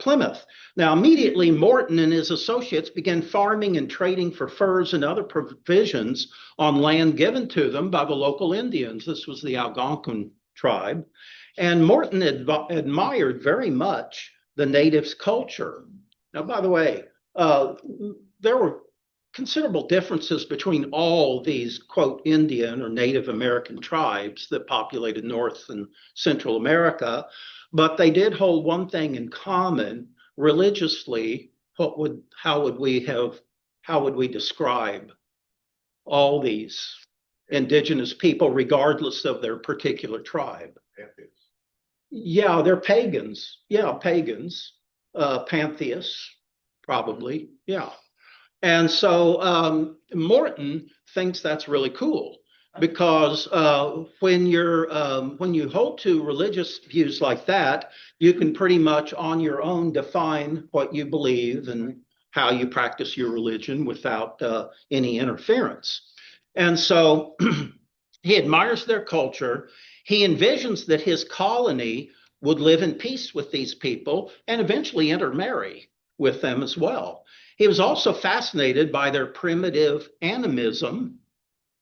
Plymouth. Now, immediately, Morton and his associates began farming and trading for furs and other provisions on land given to them by the local Indians. This was the Algonquin tribe. And Morton admired very much the natives' culture. Now, by the way, there were considerable differences between all these, quote, Indian or Native American tribes that populated North and Central America, but they did hold one thing in common religiously. How would we describe all these indigenous people, regardless of their particular tribe? Yeah, they're pagans. Yeah, pagans, pantheists, probably. Yeah. And so Morton thinks that's really cool, because when you hold to religious views like that, you can pretty much on your own define what you believe and how you practice your religion without any interference. And so he admires their culture. He envisions that his colony would live in peace with these people and eventually intermarry with them as well. He was also fascinated by their primitive animism,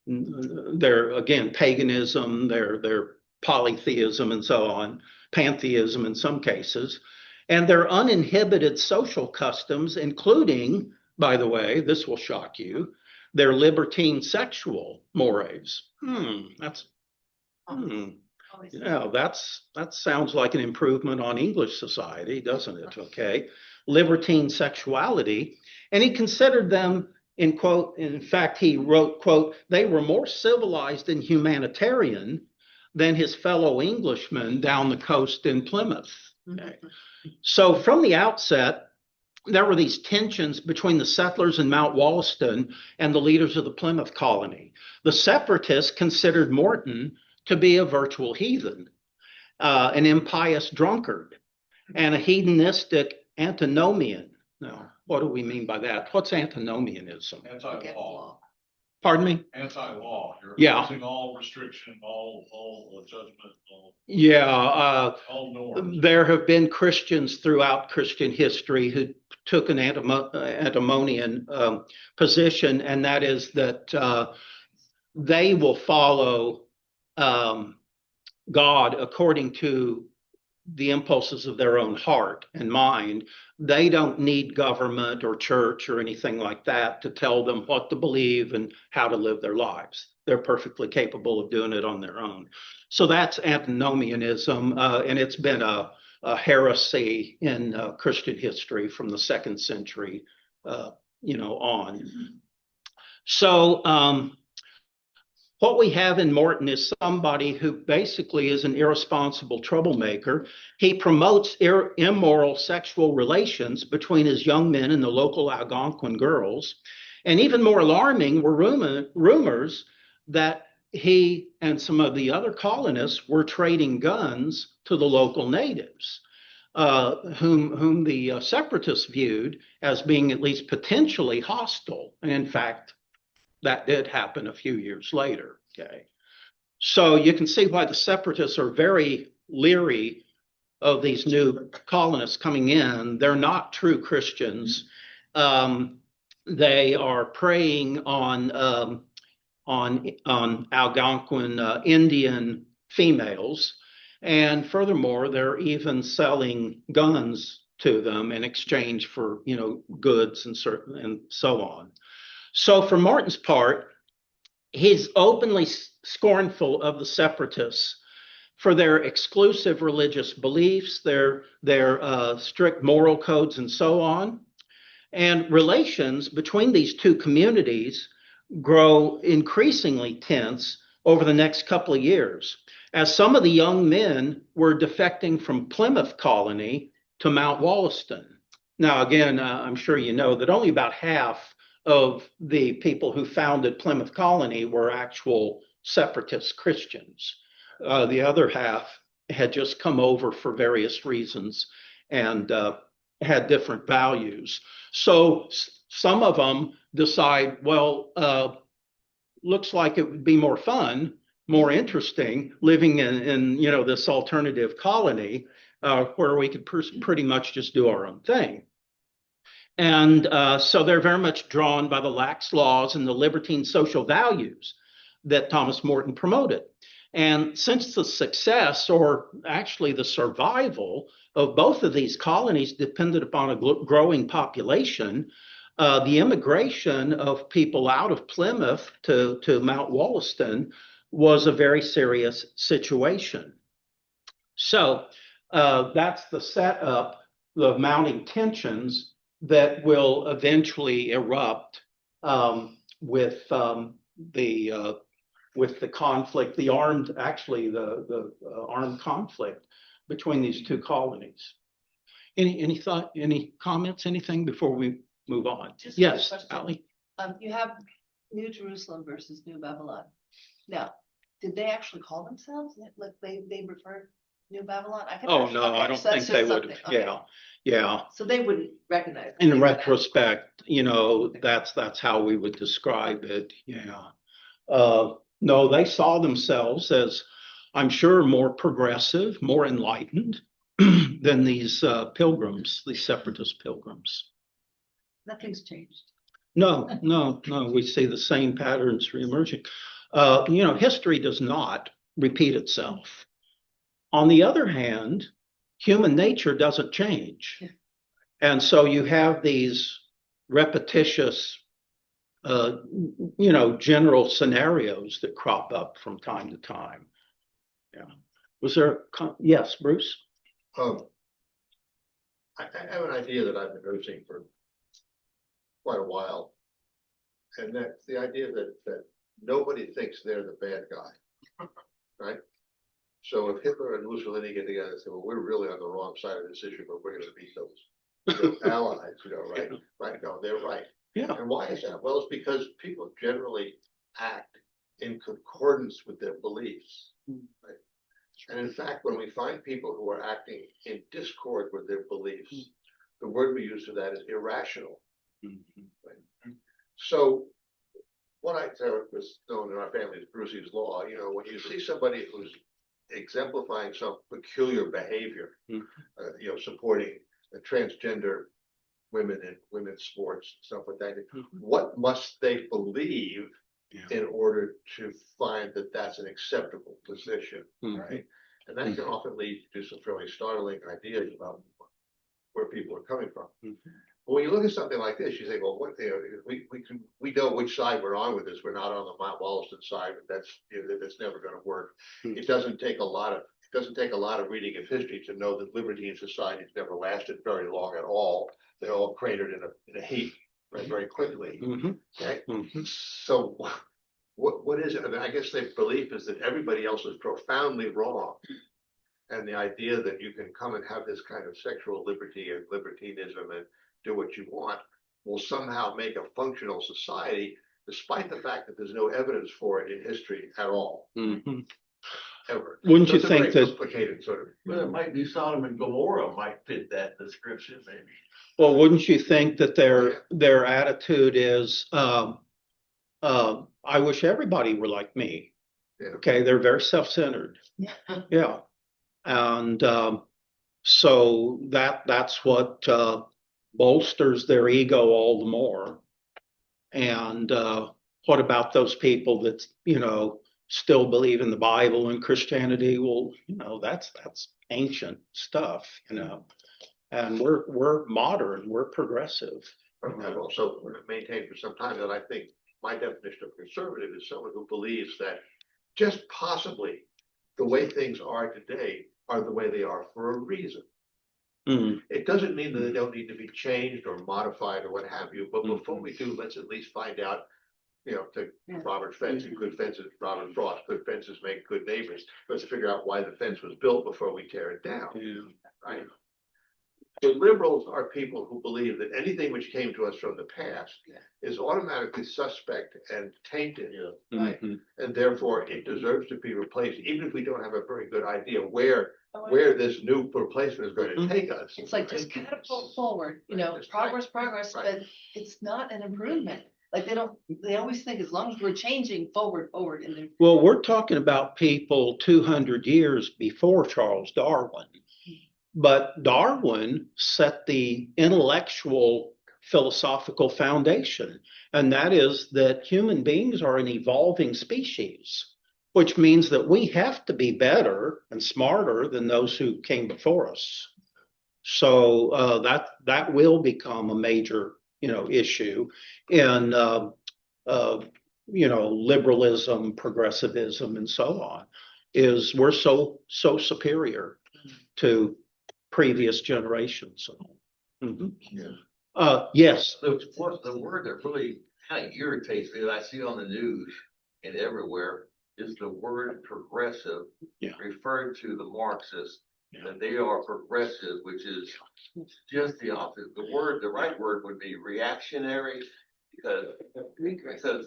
their, again, paganism, their polytheism and so on, pantheism in some cases, and their uninhibited social customs, including, by the way, this will shock you, their libertine sexual mores. Yeah, that sounds like an improvement on English society, doesn't it? Okay. Libertine sexuality. And he considered them, in fact, he wrote, quote, they were more civilized and humanitarian than his fellow Englishmen down the coast in Plymouth. Okay. So from the outset, there were these tensions between the settlers in Mount Wollaston and the leaders of the Plymouth colony. The separatists considered Morton to be a virtual heathen, an impious drunkard, and a hedonistic antinomian. Now, what do we mean by that? What's antinomianism? Anti-law. Pardon me? Anti-law. You're Yeah. opposing all restriction, all judgment, all norms. There have been Christians throughout Christian history who took an antinomian position, and that is that they will follow God according to the impulses of their own heart and mind. They don't need government or church or anything like that to tell them what to believe and how to live their lives. They're perfectly capable of doing it on their own. So that's antinomianism, and it's been a heresy in Christian history from the 2nd century, on. So what we have in Morton is somebody who basically is an irresponsible troublemaker. He promotes immoral sexual relations between his young men and the local Algonquin girls. And even more alarming were rumors that he and some of the other colonists were trading guns to the local natives, whom the separatists viewed as being at least potentially hostile. And in fact, that did happen a few years later. Okay. So you can see why the separatists are very leery of these new colonists coming in. They're not true Christians. They are preying on Algonquin Indian females. And furthermore, they're even selling guns to them in exchange for, goods and so on. So for Martin's part, he's openly scornful of the separatists for their exclusive religious beliefs, their strict moral codes, and so on. And relations between these two communities grow increasingly tense over the next couple of years, as some of the young men were defecting from Plymouth Colony to Mount Wollaston. Now, again, I'm sure you know that only about half of the people who founded Plymouth Colony were actual separatist Christians. The other half had just come over for various reasons and had different values. So some of them decide, well, looks like it would be more fun, more interesting living in this alternative colony where we could pretty much just do our own thing. And so they're very much drawn by the lax laws and the libertine social values that Thomas Morton promoted. And since the success, or actually the survival, of both of these colonies depended upon a growing population, the immigration of people out of Plymouth to Mount Wollaston was a very serious situation. So that's the setup of mounting tensions that will eventually erupt with the conflict, the armed conflict between these two colonies. Any thought, any comments, anything before we move on? Just a Yes, question. Ali. You have New Jerusalem versus New Babylon. Now, did they actually call themselves like they referred New Babylon? Oh no, I don't think they would. Okay. Yeah. So they wouldn't recognize it. In retrospect, that's how we would describe it. Yeah. No, they saw themselves as, I'm sure, more progressive, more enlightened than these pilgrims, these separatist pilgrims. Nothing's changed. No. We see the same patterns reemerging. History does not repeat itself. On the other hand, human nature doesn't change. Yeah. And so you have these repetitious, general scenarios that crop up from time to time. Yeah. Was there, yes, Bruce? I have an idea that I've been noticing for quite a while. And that's the idea that nobody thinks they're the bad guy, right? So if Hitler and Mussolini get together and say, well, we're really on the wrong side of this issue, but we're going to beat those allies, right? Yeah. Right? No, they're right. Yeah. And why is that? Well, it's because people generally act in concordance with their beliefs. Right? And in fact, when we find people who are acting in discord with their beliefs, the word we use for that is irrational. Right? So what I was known in our family as Brucey's Law, when you see somebody who's exemplifying some peculiar behavior, supporting transgender women in women's sports, stuff like that, what must they believe in order to find that that's an acceptable position, right? And that can often lead to some fairly startling ideas about where people are coming from. But when you look at something like this, you think, well, we know which side we're on with this. We're not on the Mount Wollaston side, but that's never going to work. It doesn't take a lot of reading of history to know that liberty in society has never lasted very long at all. They all cratered in a heap very quickly. Okay? So what is it? I mean, I guess their belief is that everybody else is profoundly wrong. And the idea that you can come and have this kind of sexual liberty and libertinism and do what you want will somehow make a functional society, despite the fact that there's no evidence for it in history at all. Ever. Wouldn't So you it's a think very that? complicated sort of. Well, it might be Sodom and Gomorrah might fit that description, maybe. Well, wouldn't you think that their attitude is, I wish everybody were like me. Yeah. Okay, they're very self-centered. Yeah. And so that's what bolsters their ego all the more. And what about those people that, still believe in the Bible and Christianity? Well, that's ancient stuff, and we're modern, we're progressive. I've also maintained for some time that I think my definition of conservative is someone who believes that just possibly the way things are today are the way they are for a reason. It doesn't mean that they don't need to be changed or modified or what have you, but before we do, let's at least find out, to Robert Fence and good fences, Robert Frost, good fences make good neighbors. Let's figure out why the fence was built before we tear it down. Right? The liberals are people who believe that anything which came to us from the past is automatically suspect and tainted, right? And therefore it deserves to be replaced, even if we don't have a very good idea where this new replacement is going to take us. It's like just catapult forward, That's progress, right. but it's not an improvement. Like they always think as long as we're changing forward. And well, we're talking about people 200 years before Charles Darwin. But Darwin set the intellectual philosophical foundation, and that is that human beings are an evolving species, which means that we have to be better and smarter than those who came before us. So that will become a major, issue in, liberalism, progressivism, and so on. Is we're so superior to previous generations. Yes. The word that really kind of irritates me that I see on the news and everywhere is the word progressive, referring to the Marxists, that they are progressive, which is just the opposite. The right word would be reactionary, because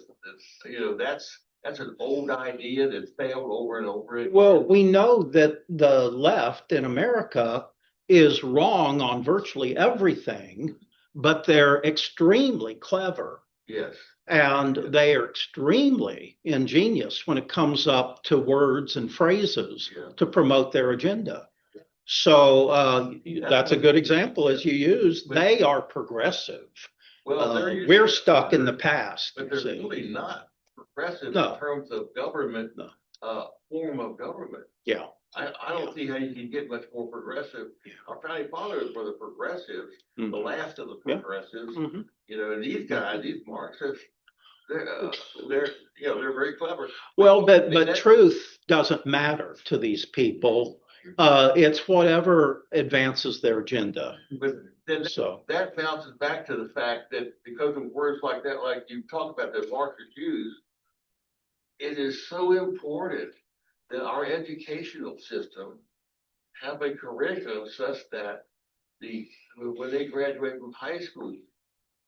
that's an old idea that's failed over and over again. Well, we know that the left in America is wrong on virtually everything, but they're extremely clever. Yes. And they are extremely ingenious when it comes up to words and phrases to promote their agenda. So that's a good example, as you used. They are progressive. Well, we're stuck in the past. But they're really not progressive in terms of government, form of government. Yeah. I don't see how you can get much more progressive. Our founding fathers were the progressives, the last of the progressives. And these guys, these Marxists, they're very clever. Well, but truth doesn't matter to these people. It's whatever advances their agenda. But then that bounces back to the fact that because of words like that, like you talk about that Marxists use, it is so important that our educational system have a curriculum such that when they graduate from high school,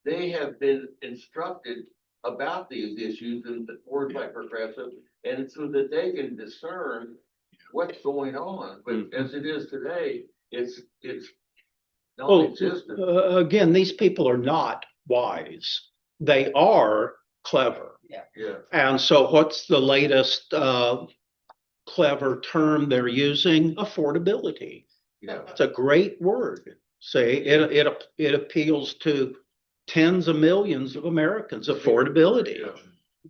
they have been instructed about these issues and the words like progressive, and so that they can discern what's going on. But as it is today, it's non-existent. Again, these people are not wise. They are clever. Yeah. And so what's the latest clever term they're using? Affordability. Yeah. It's a great word. Say it appeals to tens of millions of Americans. Affordability.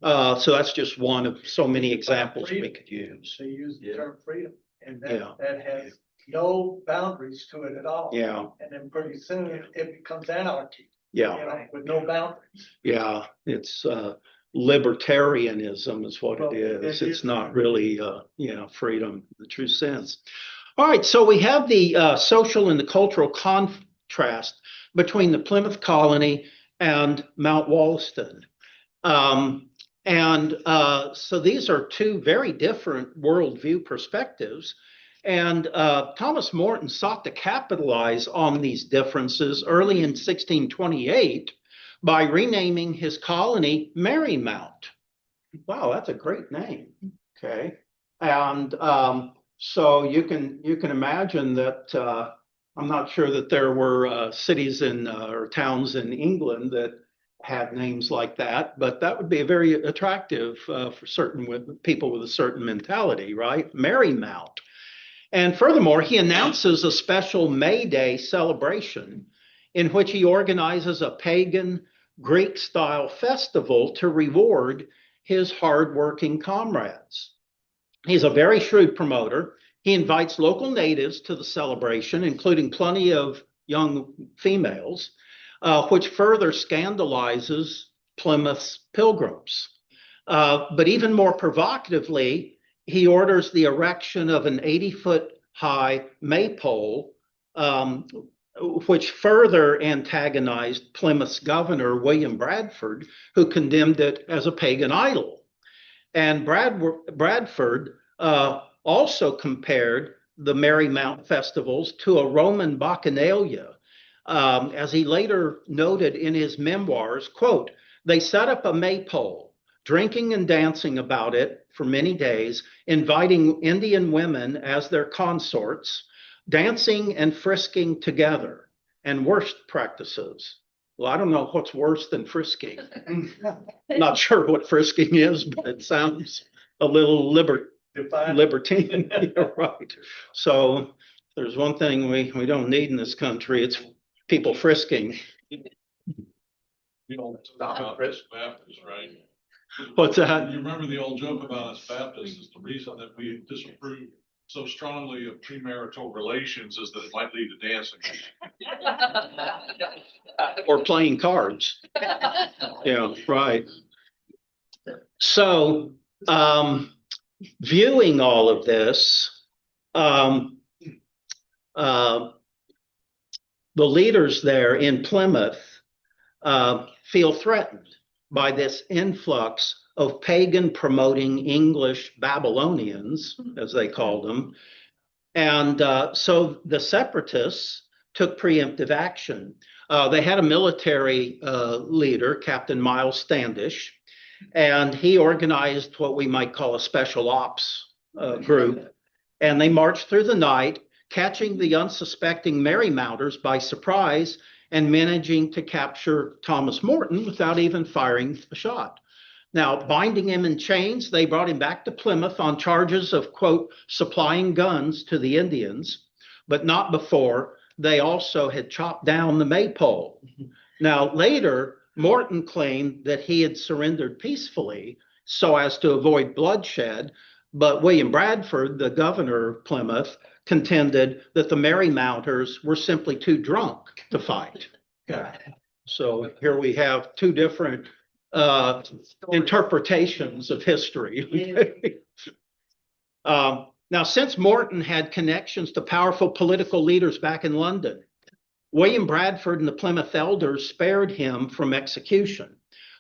So that's just one of so many examples we could use. They use the term freedom. And Yeah. that has no boundaries to it at all. Yeah, And then pretty soon it becomes anarchy, yeah, with no boundaries. yeah. It's libertarianism is what Well, it is. it It's is. not really freedom in the true sense. All right, so we have the social and the cultural contrast between the Plymouth colony and Mount Wollaston. So these are two very different worldview perspectives. And Thomas Morton sought to capitalize on these differences early in 1628 by renaming his colony Marymount. Wow, that's a great name. Okay. And so you can imagine that I'm not sure that there were cities or towns in England that had names like that, but that would be very attractive for certain people with a certain mentality, right? Marymount. And furthermore, he announces a special May Day celebration in which he organizes a pagan Greek style festival to reward his hardworking comrades. He's a very shrewd promoter. He invites local natives to the celebration, including plenty of young females, which further scandalizes Plymouth's pilgrims. But even more provocatively, he orders the erection of an 80-foot high maypole, which further antagonized Plymouth's governor, William Bradford, who condemned it as a pagan idol. And Bradford also compared the Marymount festivals to a Roman bacchanalia, as he later noted in his memoirs, quote, "They set up a maypole, drinking and dancing about it for many days, inviting Indian women as their consorts, dancing and frisking together, and worst practices." Well, I don't know what's worse than frisking. Not sure what frisking is, but it sounds a little libertine. You're right. So if there's one thing we don't need in this country, it's people frisking. You don't stop about Baptists, right? What's that? You remember the old joke about us Baptists is the reason that we disapprove so strongly of premarital relations is that it might lead to dancing. Or playing cards. Yeah, right. So, viewing all of this, the leaders there in Plymouth feel threatened by this influx of pagan promoting English Babylonians, as they called them. And so the separatists took preemptive action. They had a military leader, Captain Miles Standish, and he organized what we might call a special ops group. And they marched through the night, catching the unsuspecting Marymounters by surprise and managing to capture Thomas Morton without even firing a shot. Now, binding him in chains, they brought him back to Plymouth on charges of, quote, supplying guns to the Indians, but not before they also had chopped down the maypole. Now, later, Morton claimed that he had surrendered peacefully so as to avoid bloodshed, but William Bradford, the governor of Plymouth, contended that the Marymounters were simply too drunk to fight. So here we have two different interpretations of history. Now, since Morton had connections to powerful political leaders back in London, William Bradford and the Plymouth elders spared him from execution,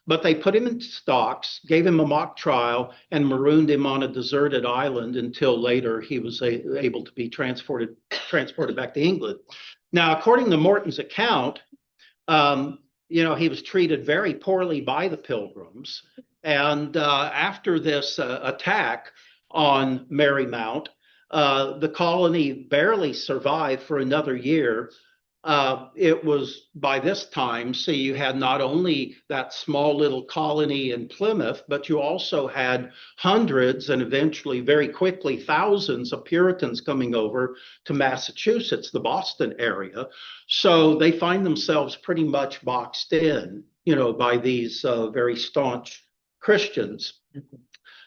but they put him in stocks, gave him a mock trial, and marooned him on a deserted island until later he was able to be transported back to England. Now, according to Morton's account, he was treated very poorly by the Pilgrims. And after this attack on Marymount, the colony barely survived for another year. It was by this time, so you had not only that small little colony in Plymouth, but you also had hundreds and eventually very quickly thousands of Puritans coming over to Massachusetts, the Boston area. So they find themselves pretty much boxed in, by these very staunch Christians.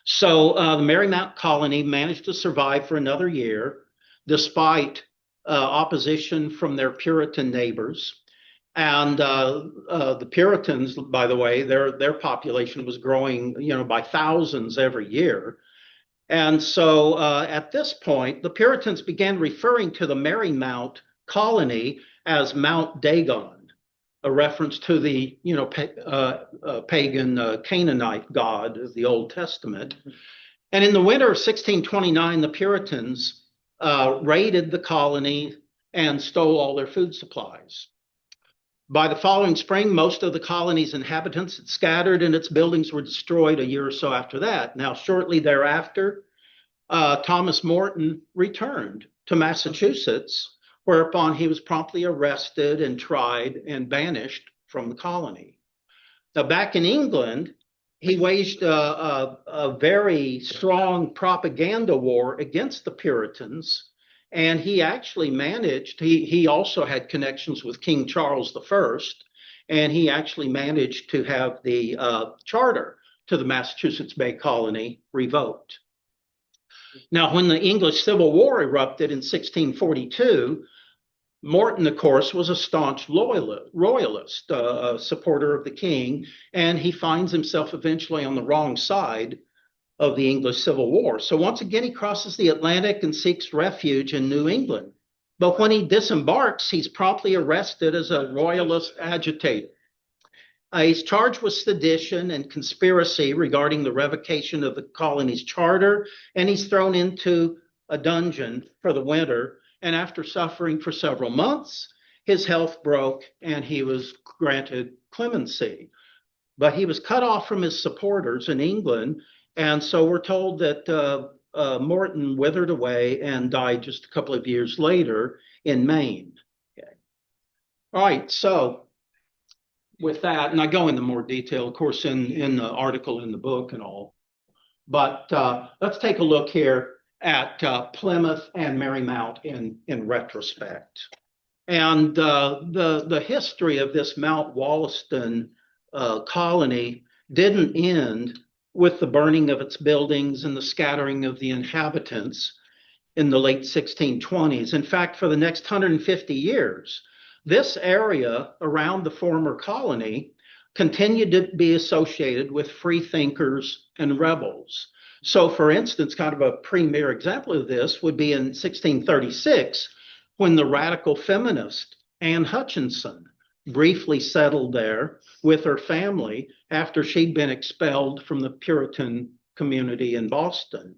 So the Marymount colony managed to survive for another year, despite opposition from their Puritan neighbors. And the Puritans, by the way, their population was growing, by thousands every year. And so at this point, the Puritans began referring to the Marymount colony as Mount Dagon, a reference to the, pagan Canaanite god of the Old Testament. And in the winter of 1629, the Puritans raided the colony and stole all their food supplies. By the following spring, most of the colony's inhabitants had scattered and its buildings were destroyed a year or so after that. Now, shortly thereafter, Thomas Morton returned to Massachusetts, whereupon he was promptly arrested and tried and banished from the colony. Now, back in England, he waged a very strong propaganda war against the Puritans. And he actually managed, he also had connections with King Charles I, and he actually managed to have the charter to the Massachusetts Bay Colony revoked. Now, when the English Civil War erupted in 1642, Morton, of course, was a staunch royalist, a supporter of the king, and he finds himself eventually on the wrong side of the English Civil War. So once again, he crosses the Atlantic and seeks refuge in New England. But when he disembarks, he's promptly arrested as a royalist agitator. He's charged with sedition and conspiracy regarding the revocation of the colony's charter, and he's thrown into a dungeon for the winter. And after suffering for several months, his health broke and he was granted clemency. But he was cut off from his supporters in England. And so we're told that Morton withered away and died just a couple of years later in Maine. Okay. All right, so with that, and I go into more detail, of course, in the article in the book and all, but let's take a look here at Plymouth and Marymount in retrospect. And the history of this Mount Wollaston colony didn't end with the burning of its buildings and the scattering of the inhabitants in the late 1620s. In fact, for the next 150 years, this area around the former colony continued to be associated with free thinkers and rebels. So, for instance, kind of a premier example of this would be in 1636, when the radical feminist Anne Hutchinson briefly settled there with her family after she'd been expelled from the Puritan community in Boston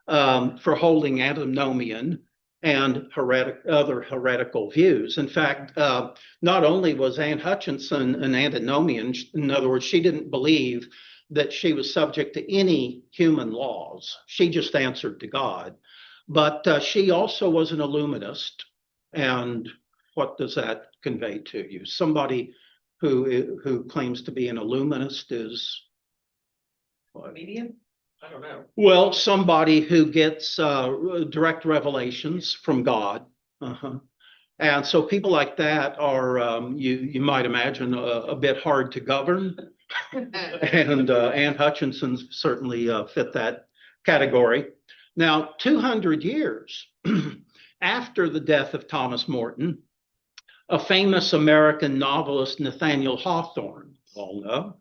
for holding antinomian and other heretical views. In fact, not only was Anne Hutchinson an antinomian, in other words, she didn't believe that she was subject to any human laws. She just answered to God. But she also was an illuminist. And what does that convey to you? Somebody who claims to be an illuminist is A medium? I don't know. well, somebody who gets direct revelations from God. Uh-huh. And so people like that are, you might imagine, a bit hard to govern. And Anne Hutchinson certainly fit that category. Now, 200 years after the death of Thomas Morton, a famous American novelist, Nathaniel Hawthorne, you all know,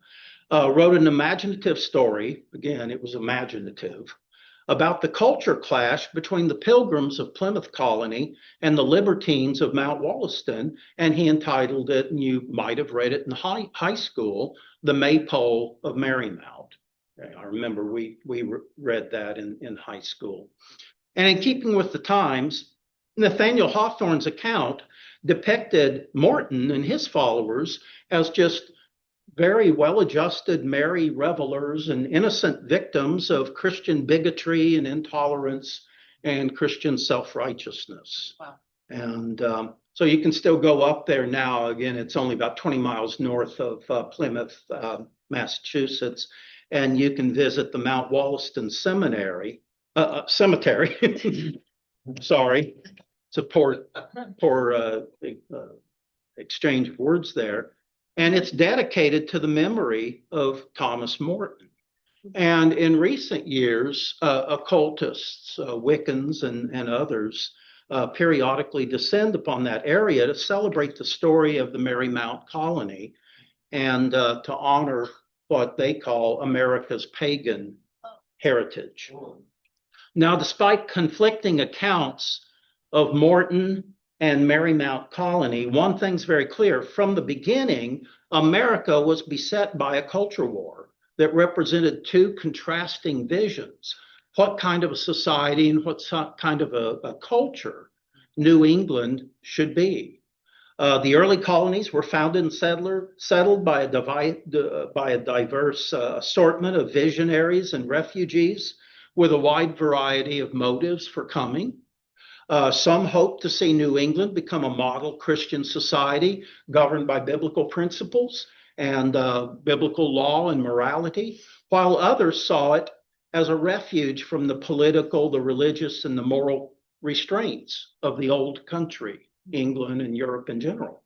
wrote an imaginative story, again, it was imaginative, about the culture clash between the Pilgrims of Plymouth Colony and the Libertines of Mount Wollaston, and he entitled it, and you might have read it in high school, The Maypole of Marymount. Okay, I remember we read that in high school. And in keeping with the times, Nathaniel Hawthorne's account depicted Morton and his followers as just very well-adjusted, merry revelers and innocent victims of Christian bigotry and intolerance and Christian self-righteousness. Wow. And so you can still go up there now. Again, it's only about 20 miles north of Plymouth, Massachusetts, and you can visit the Mount Wollaston cemetery. Sorry, it's a poor exchange of words there. And it's dedicated to the memory of Thomas Morton. And in recent years, occultists, Wiccans, and others periodically descend upon that area to celebrate the story of the Marymount colony and to honor what they call America's pagan heritage. Now, despite conflicting accounts of Morton and Marymount colony, one thing's very clear. From the beginning, America was beset by a culture war that represented two contrasting visions. What kind of a society and what kind of a culture New England should be. The early colonies were founded and settled by a diverse assortment of visionaries and refugees with a wide variety of motives for coming. Some hoped to see New England become a model Christian society governed by biblical principles and biblical law and morality, while others saw it as a refuge from the political, the religious, and the moral restraints of the old country, England and Europe in general.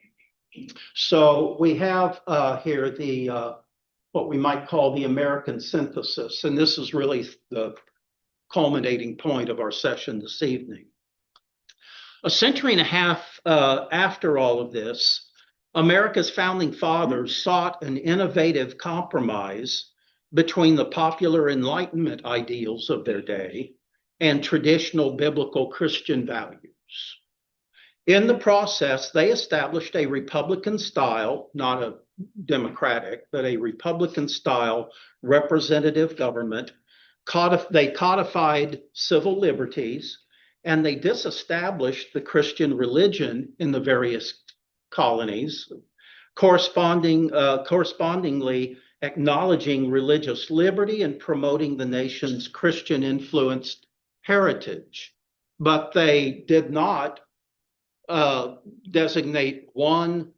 So we have here the what we might call the American synthesis, and this is really the culminating point of our session this evening. A century and a half after all of this, America's founding fathers sought an innovative compromise between the popular Enlightenment ideals of their day and traditional biblical Christian values. In the process, they established a Republican style, not a democratic, but a Republican style representative government. They codified civil liberties, and they disestablished the Christian religion in the various colonies, correspondingly acknowledging religious liberty and promoting the nation's Christian-influenced heritage. But they did not designate one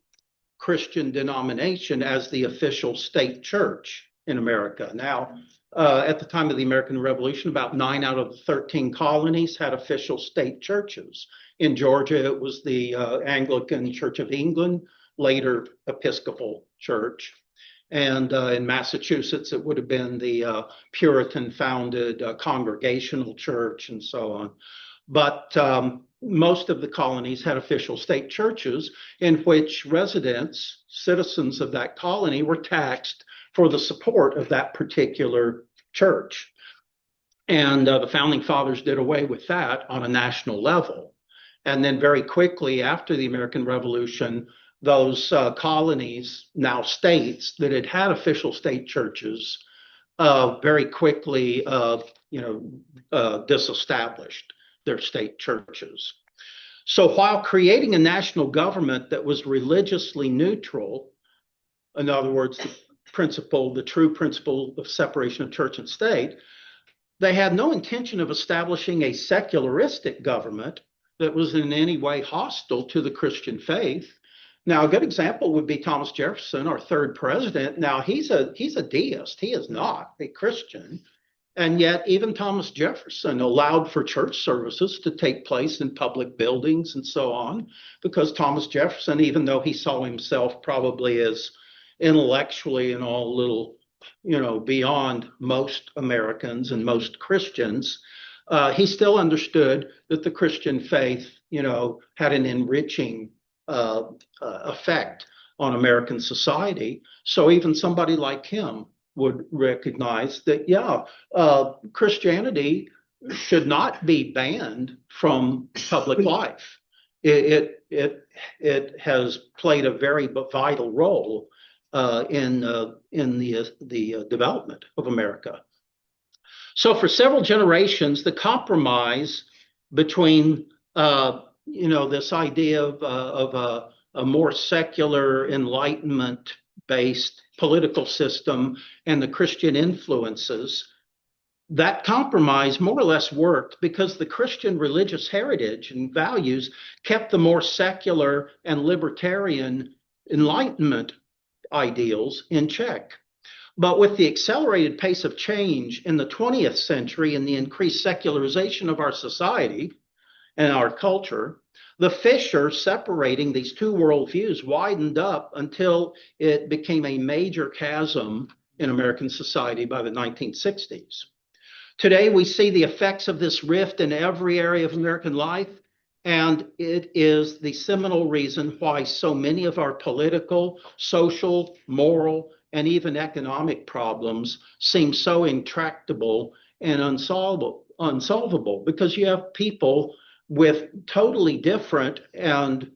Christian denomination as the official state church in America. Now, at the time of the American Revolution, about 9 out of the 13 colonies had official state churches. In Georgia, it was the Anglican Church of England, later Episcopal Church. And in Massachusetts, it would have been the Puritan-founded Congregational Church and so on. But most of the colonies had official state churches in which residents, citizens of that colony, were taxed for the support of that particular church. And the founding fathers did away with that on a national level. And then very quickly after the American Revolution, those colonies, now states, that had had official state churches very quickly disestablished their state churches. So while creating a national government that was religiously neutral, in other words, the true principle of separation of church and state, they had no intention of establishing a secularistic government that was in any way hostile to the Christian faith. Now, a good example would be Thomas Jefferson, our third president. Now, he's a deist. He is not a Christian. And yet, even Thomas Jefferson allowed for church services to take place in public buildings and so on, because Thomas Jefferson, even though he saw himself probably as intellectually and all a little, beyond most Americans and most Christians, he still understood that the Christian faith, had an enriching effect on American society. So even somebody like him would recognize that, Christianity should not be banned from public life. It has played a very vital role in the development of America. So for several generations, the compromise between this idea of a more secular Enlightenment-based political system and the Christian influences, that compromise more or less worked because the Christian religious heritage and values kept the more secular and libertarian Enlightenment ideals in check. But with the accelerated pace of change in the 20th century and the increased secularization of our society and our culture, the fissure separating these two worldviews widened up until it became a major chasm in American society by the 1960s. Today, we see the effects of this rift in every area of American life, and it is the seminal reason why so many of our political, social, moral, and even economic problems seem so intractable and unsolvable, because you have people with totally different and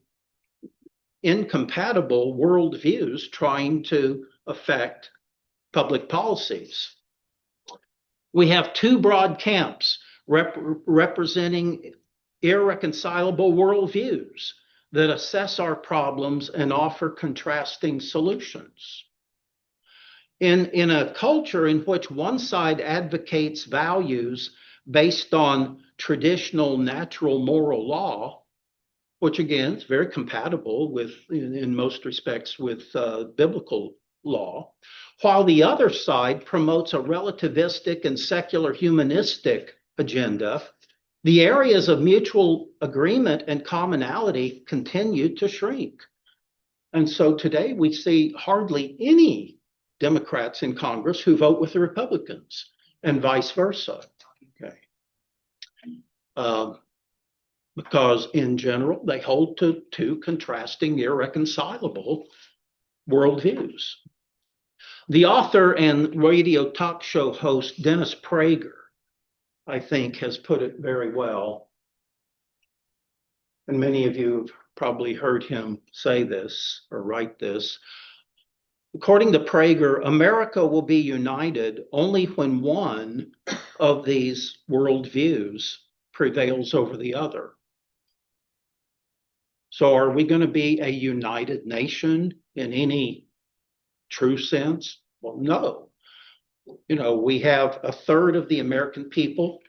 incompatible worldviews trying to affect public policies. We have two broad camps representing irreconcilable worldviews that assess our problems and offer contrasting solutions. In a culture in which one side advocates values based on traditional natural moral law, which again is very compatible with, in most respects, with biblical law, while the other side promotes a relativistic and secular humanistic agenda, the areas of mutual agreement and commonality continue to shrink. And so today we see hardly any Democrats in Congress who vote with the Republicans, and vice versa. Okay. Because in general, they hold to two contrasting, irreconcilable worldviews. The author and radio talk show host Dennis Prager, I think, has put it very well. And many of you have probably heard him say this or write this. According to Prager, America will be united only when one of these worldviews prevails over the other. So are we going to be a united nation in any true sense? Well, no. You know, we have a third of the American people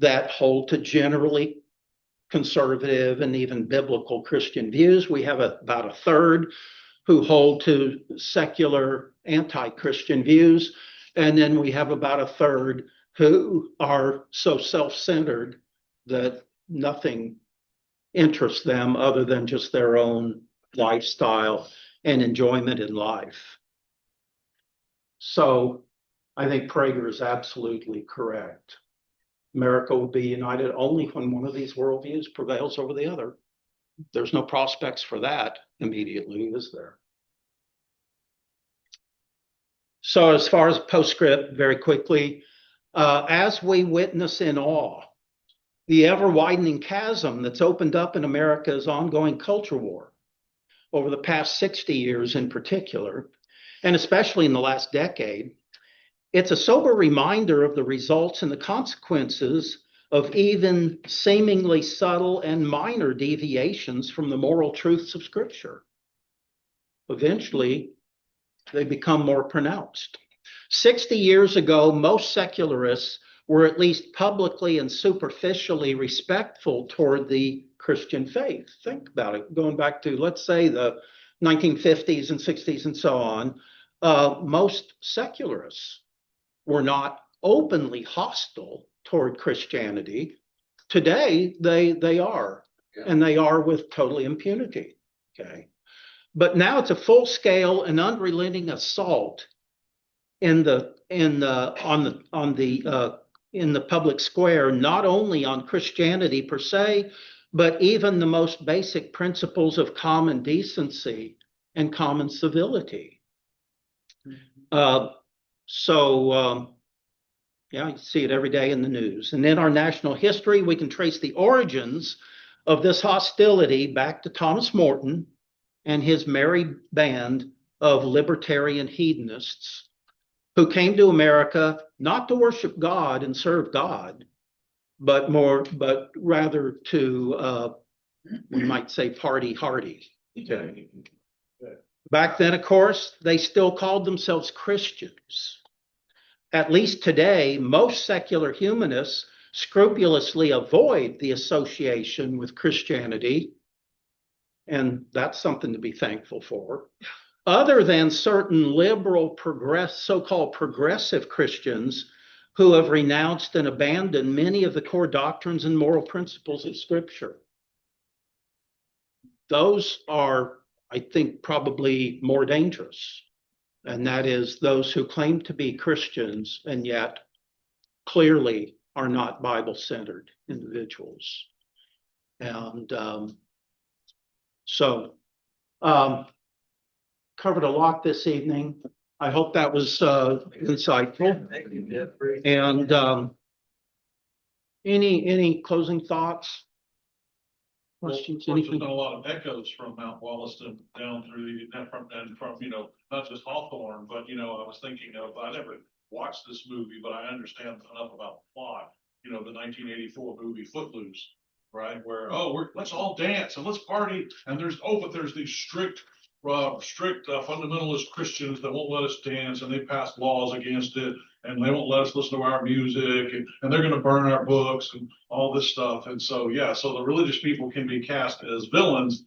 that hold to generally conservative and even biblical Christian views. We have about a third who hold to secular anti-Christian views. And then we have about a third who are so self-centered that nothing interests them other than just their own lifestyle and enjoyment in life. So I think Prager is absolutely correct. America will be united only when one of these worldviews prevails over the other. There's no prospects for that immediately, is there? So as far as postscript, very quickly, as we witness in awe the ever-widening chasm that's opened up in America's ongoing culture war over the past 60 years in particular, and especially in the last decade, it's a sober reminder of the results and the consequences of even seemingly subtle and minor deviations from the moral truths of Scripture. Eventually, they become more pronounced. 60 years ago, most secularists were at least publicly and superficially respectful toward the Christian faith. Think about it. Going back to, let's say, the 1950s and 60s and so on, most secularists were not openly hostile toward Christianity. Today, they are, and they are with total impunity. Okay, but now it's a full-scale and unrelenting assault in the public square, not only on Christianity per se, but even the most basic principles of common decency and common civility. Yeah, you see it every day in the news. And in our national history, we can trace the origins of this hostility back to Thomas Morton and his merry band of libertarian hedonists who came to America not to worship God and serve God, but rather to, we might say, party hardy. Okay. Back then, of course, they still called themselves Christians. At least today, most secular humanists scrupulously avoid the association with Christianity, and that's something to be thankful for, other than certain liberal, so-called progressive Christians who have renounced and abandoned many of the core doctrines and moral principles of Scripture. Those are, I think, probably more dangerous. And that is those who claim to be Christians and yet clearly are not Bible-centered individuals. And so covered a lot this evening. I hope that was insightful. And any closing thoughts? Questions? Well, there's Anything? been a lot of echoes from Mount Wollaston down through from not just Hawthorne, but I was thinking of, I never watched this movie, but I understand enough about the plot. The 1984 movie Footloose, right? Where let's all dance and let's party, and but there's these strict fundamentalist Christians that won't let us dance, and they pass laws against it, and they won't let us listen to our music, and they're going to burn our books and all this stuff. And so, so the religious people can be cast as villains,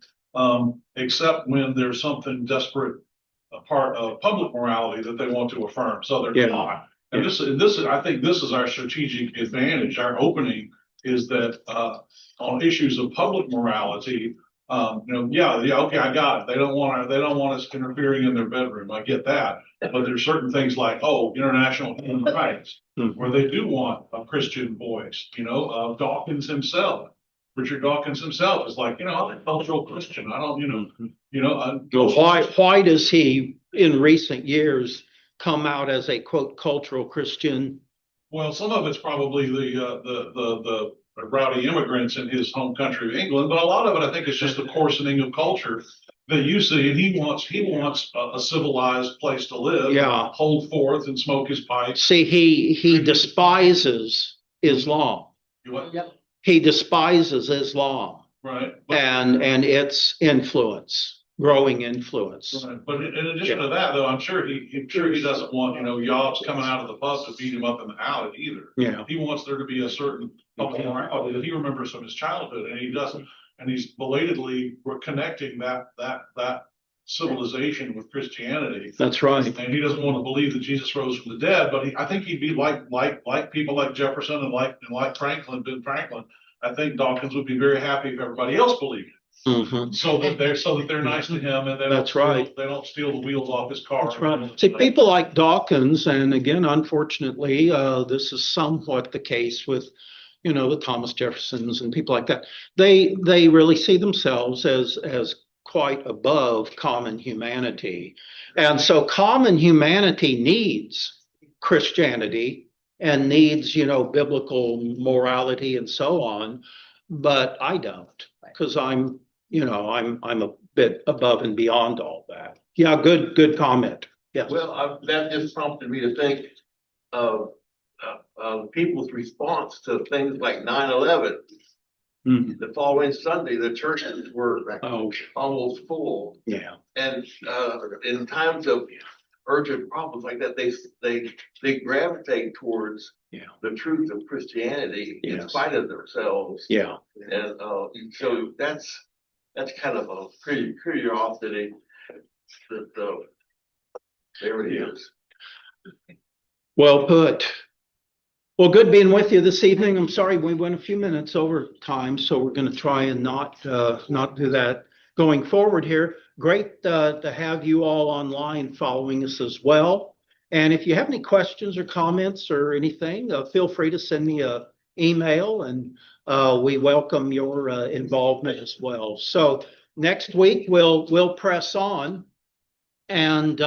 except when there's something desperate, a part of public morality that they want to affirm. So they're not. And this is, I think this is our strategic advantage. Our opening is that on issues of public morality, okay, I got it. They don't want us interfering in their bedroom. I get that. But there's certain things like, international human rights, where they do want a Christian voice. Dawkins himself, Richard Dawkins himself is like, I'm a cultural Christian. I don't, Why does he in recent years come out as a quote cultural Christian? Well, some of it's probably the rowdy immigrants in his home country of England, but a lot of it, I think, is just the coarsening of culture that you see. And he wants a civilized place to live. Yeah. Hold forth and smoke his pipe. See, he despises Islam. Yep. He despises Islam. Right. And its influence, growing influence. Right. But in addition to that, though, I'm sure he doesn't want, yobs coming out of the pub to beat him up in the alley either. Yeah. He wants there to be a certain public morality that he remembers from his childhood, and he doesn't. And he's belatedly connecting that civilization with Christianity. That's right. And he doesn't want to believe that Jesus rose from the dead, but I think he'd be like people like Jefferson and like Ben Franklin. I think Dawkins would be very happy if everybody else believed it. Mm-hmm. So that they're nice to him, and they don't steal the wheels off his car. That's right. See, people like Dawkins, and again, unfortunately, this is somewhat the case with, the Thomas Jeffersons and people like that. They really see themselves as quite above common humanity, and so common humanity needs Christianity and needs, biblical morality and so on, but I don't, because I'm a bit above and beyond all that. Yeah, good comment. Yes. Well, that just prompted me to think of people's response to things like 9/11. The following Sunday, the churches were almost full. Yeah. And in times of urgent problems like that, they gravitate towards the truth of Christianity in spite of themselves. Yeah. And so that's kind of a curiosity that there it is. Well put. Well, good being with you this evening. I'm sorry we went a few minutes over time, so we're going to try and not do that going forward here. Great to have you all online following us as well. And if you have any questions or comments or anything, feel free to send me an email, and we welcome your involvement as well. So next week we'll press on and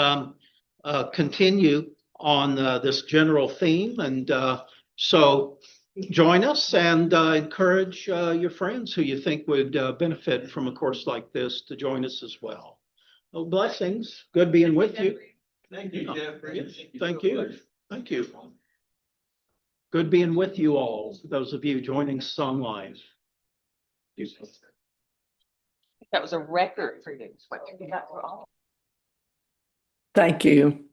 continue on this general theme, and so join us and encourage your friends who you think would benefit from a course like this to join us as well. Well, blessings. Good being with you. Thank you, Jeffrey. Thank you. Thank you. Good being with you all, those of you joining us online. That was a record for you. Thank you.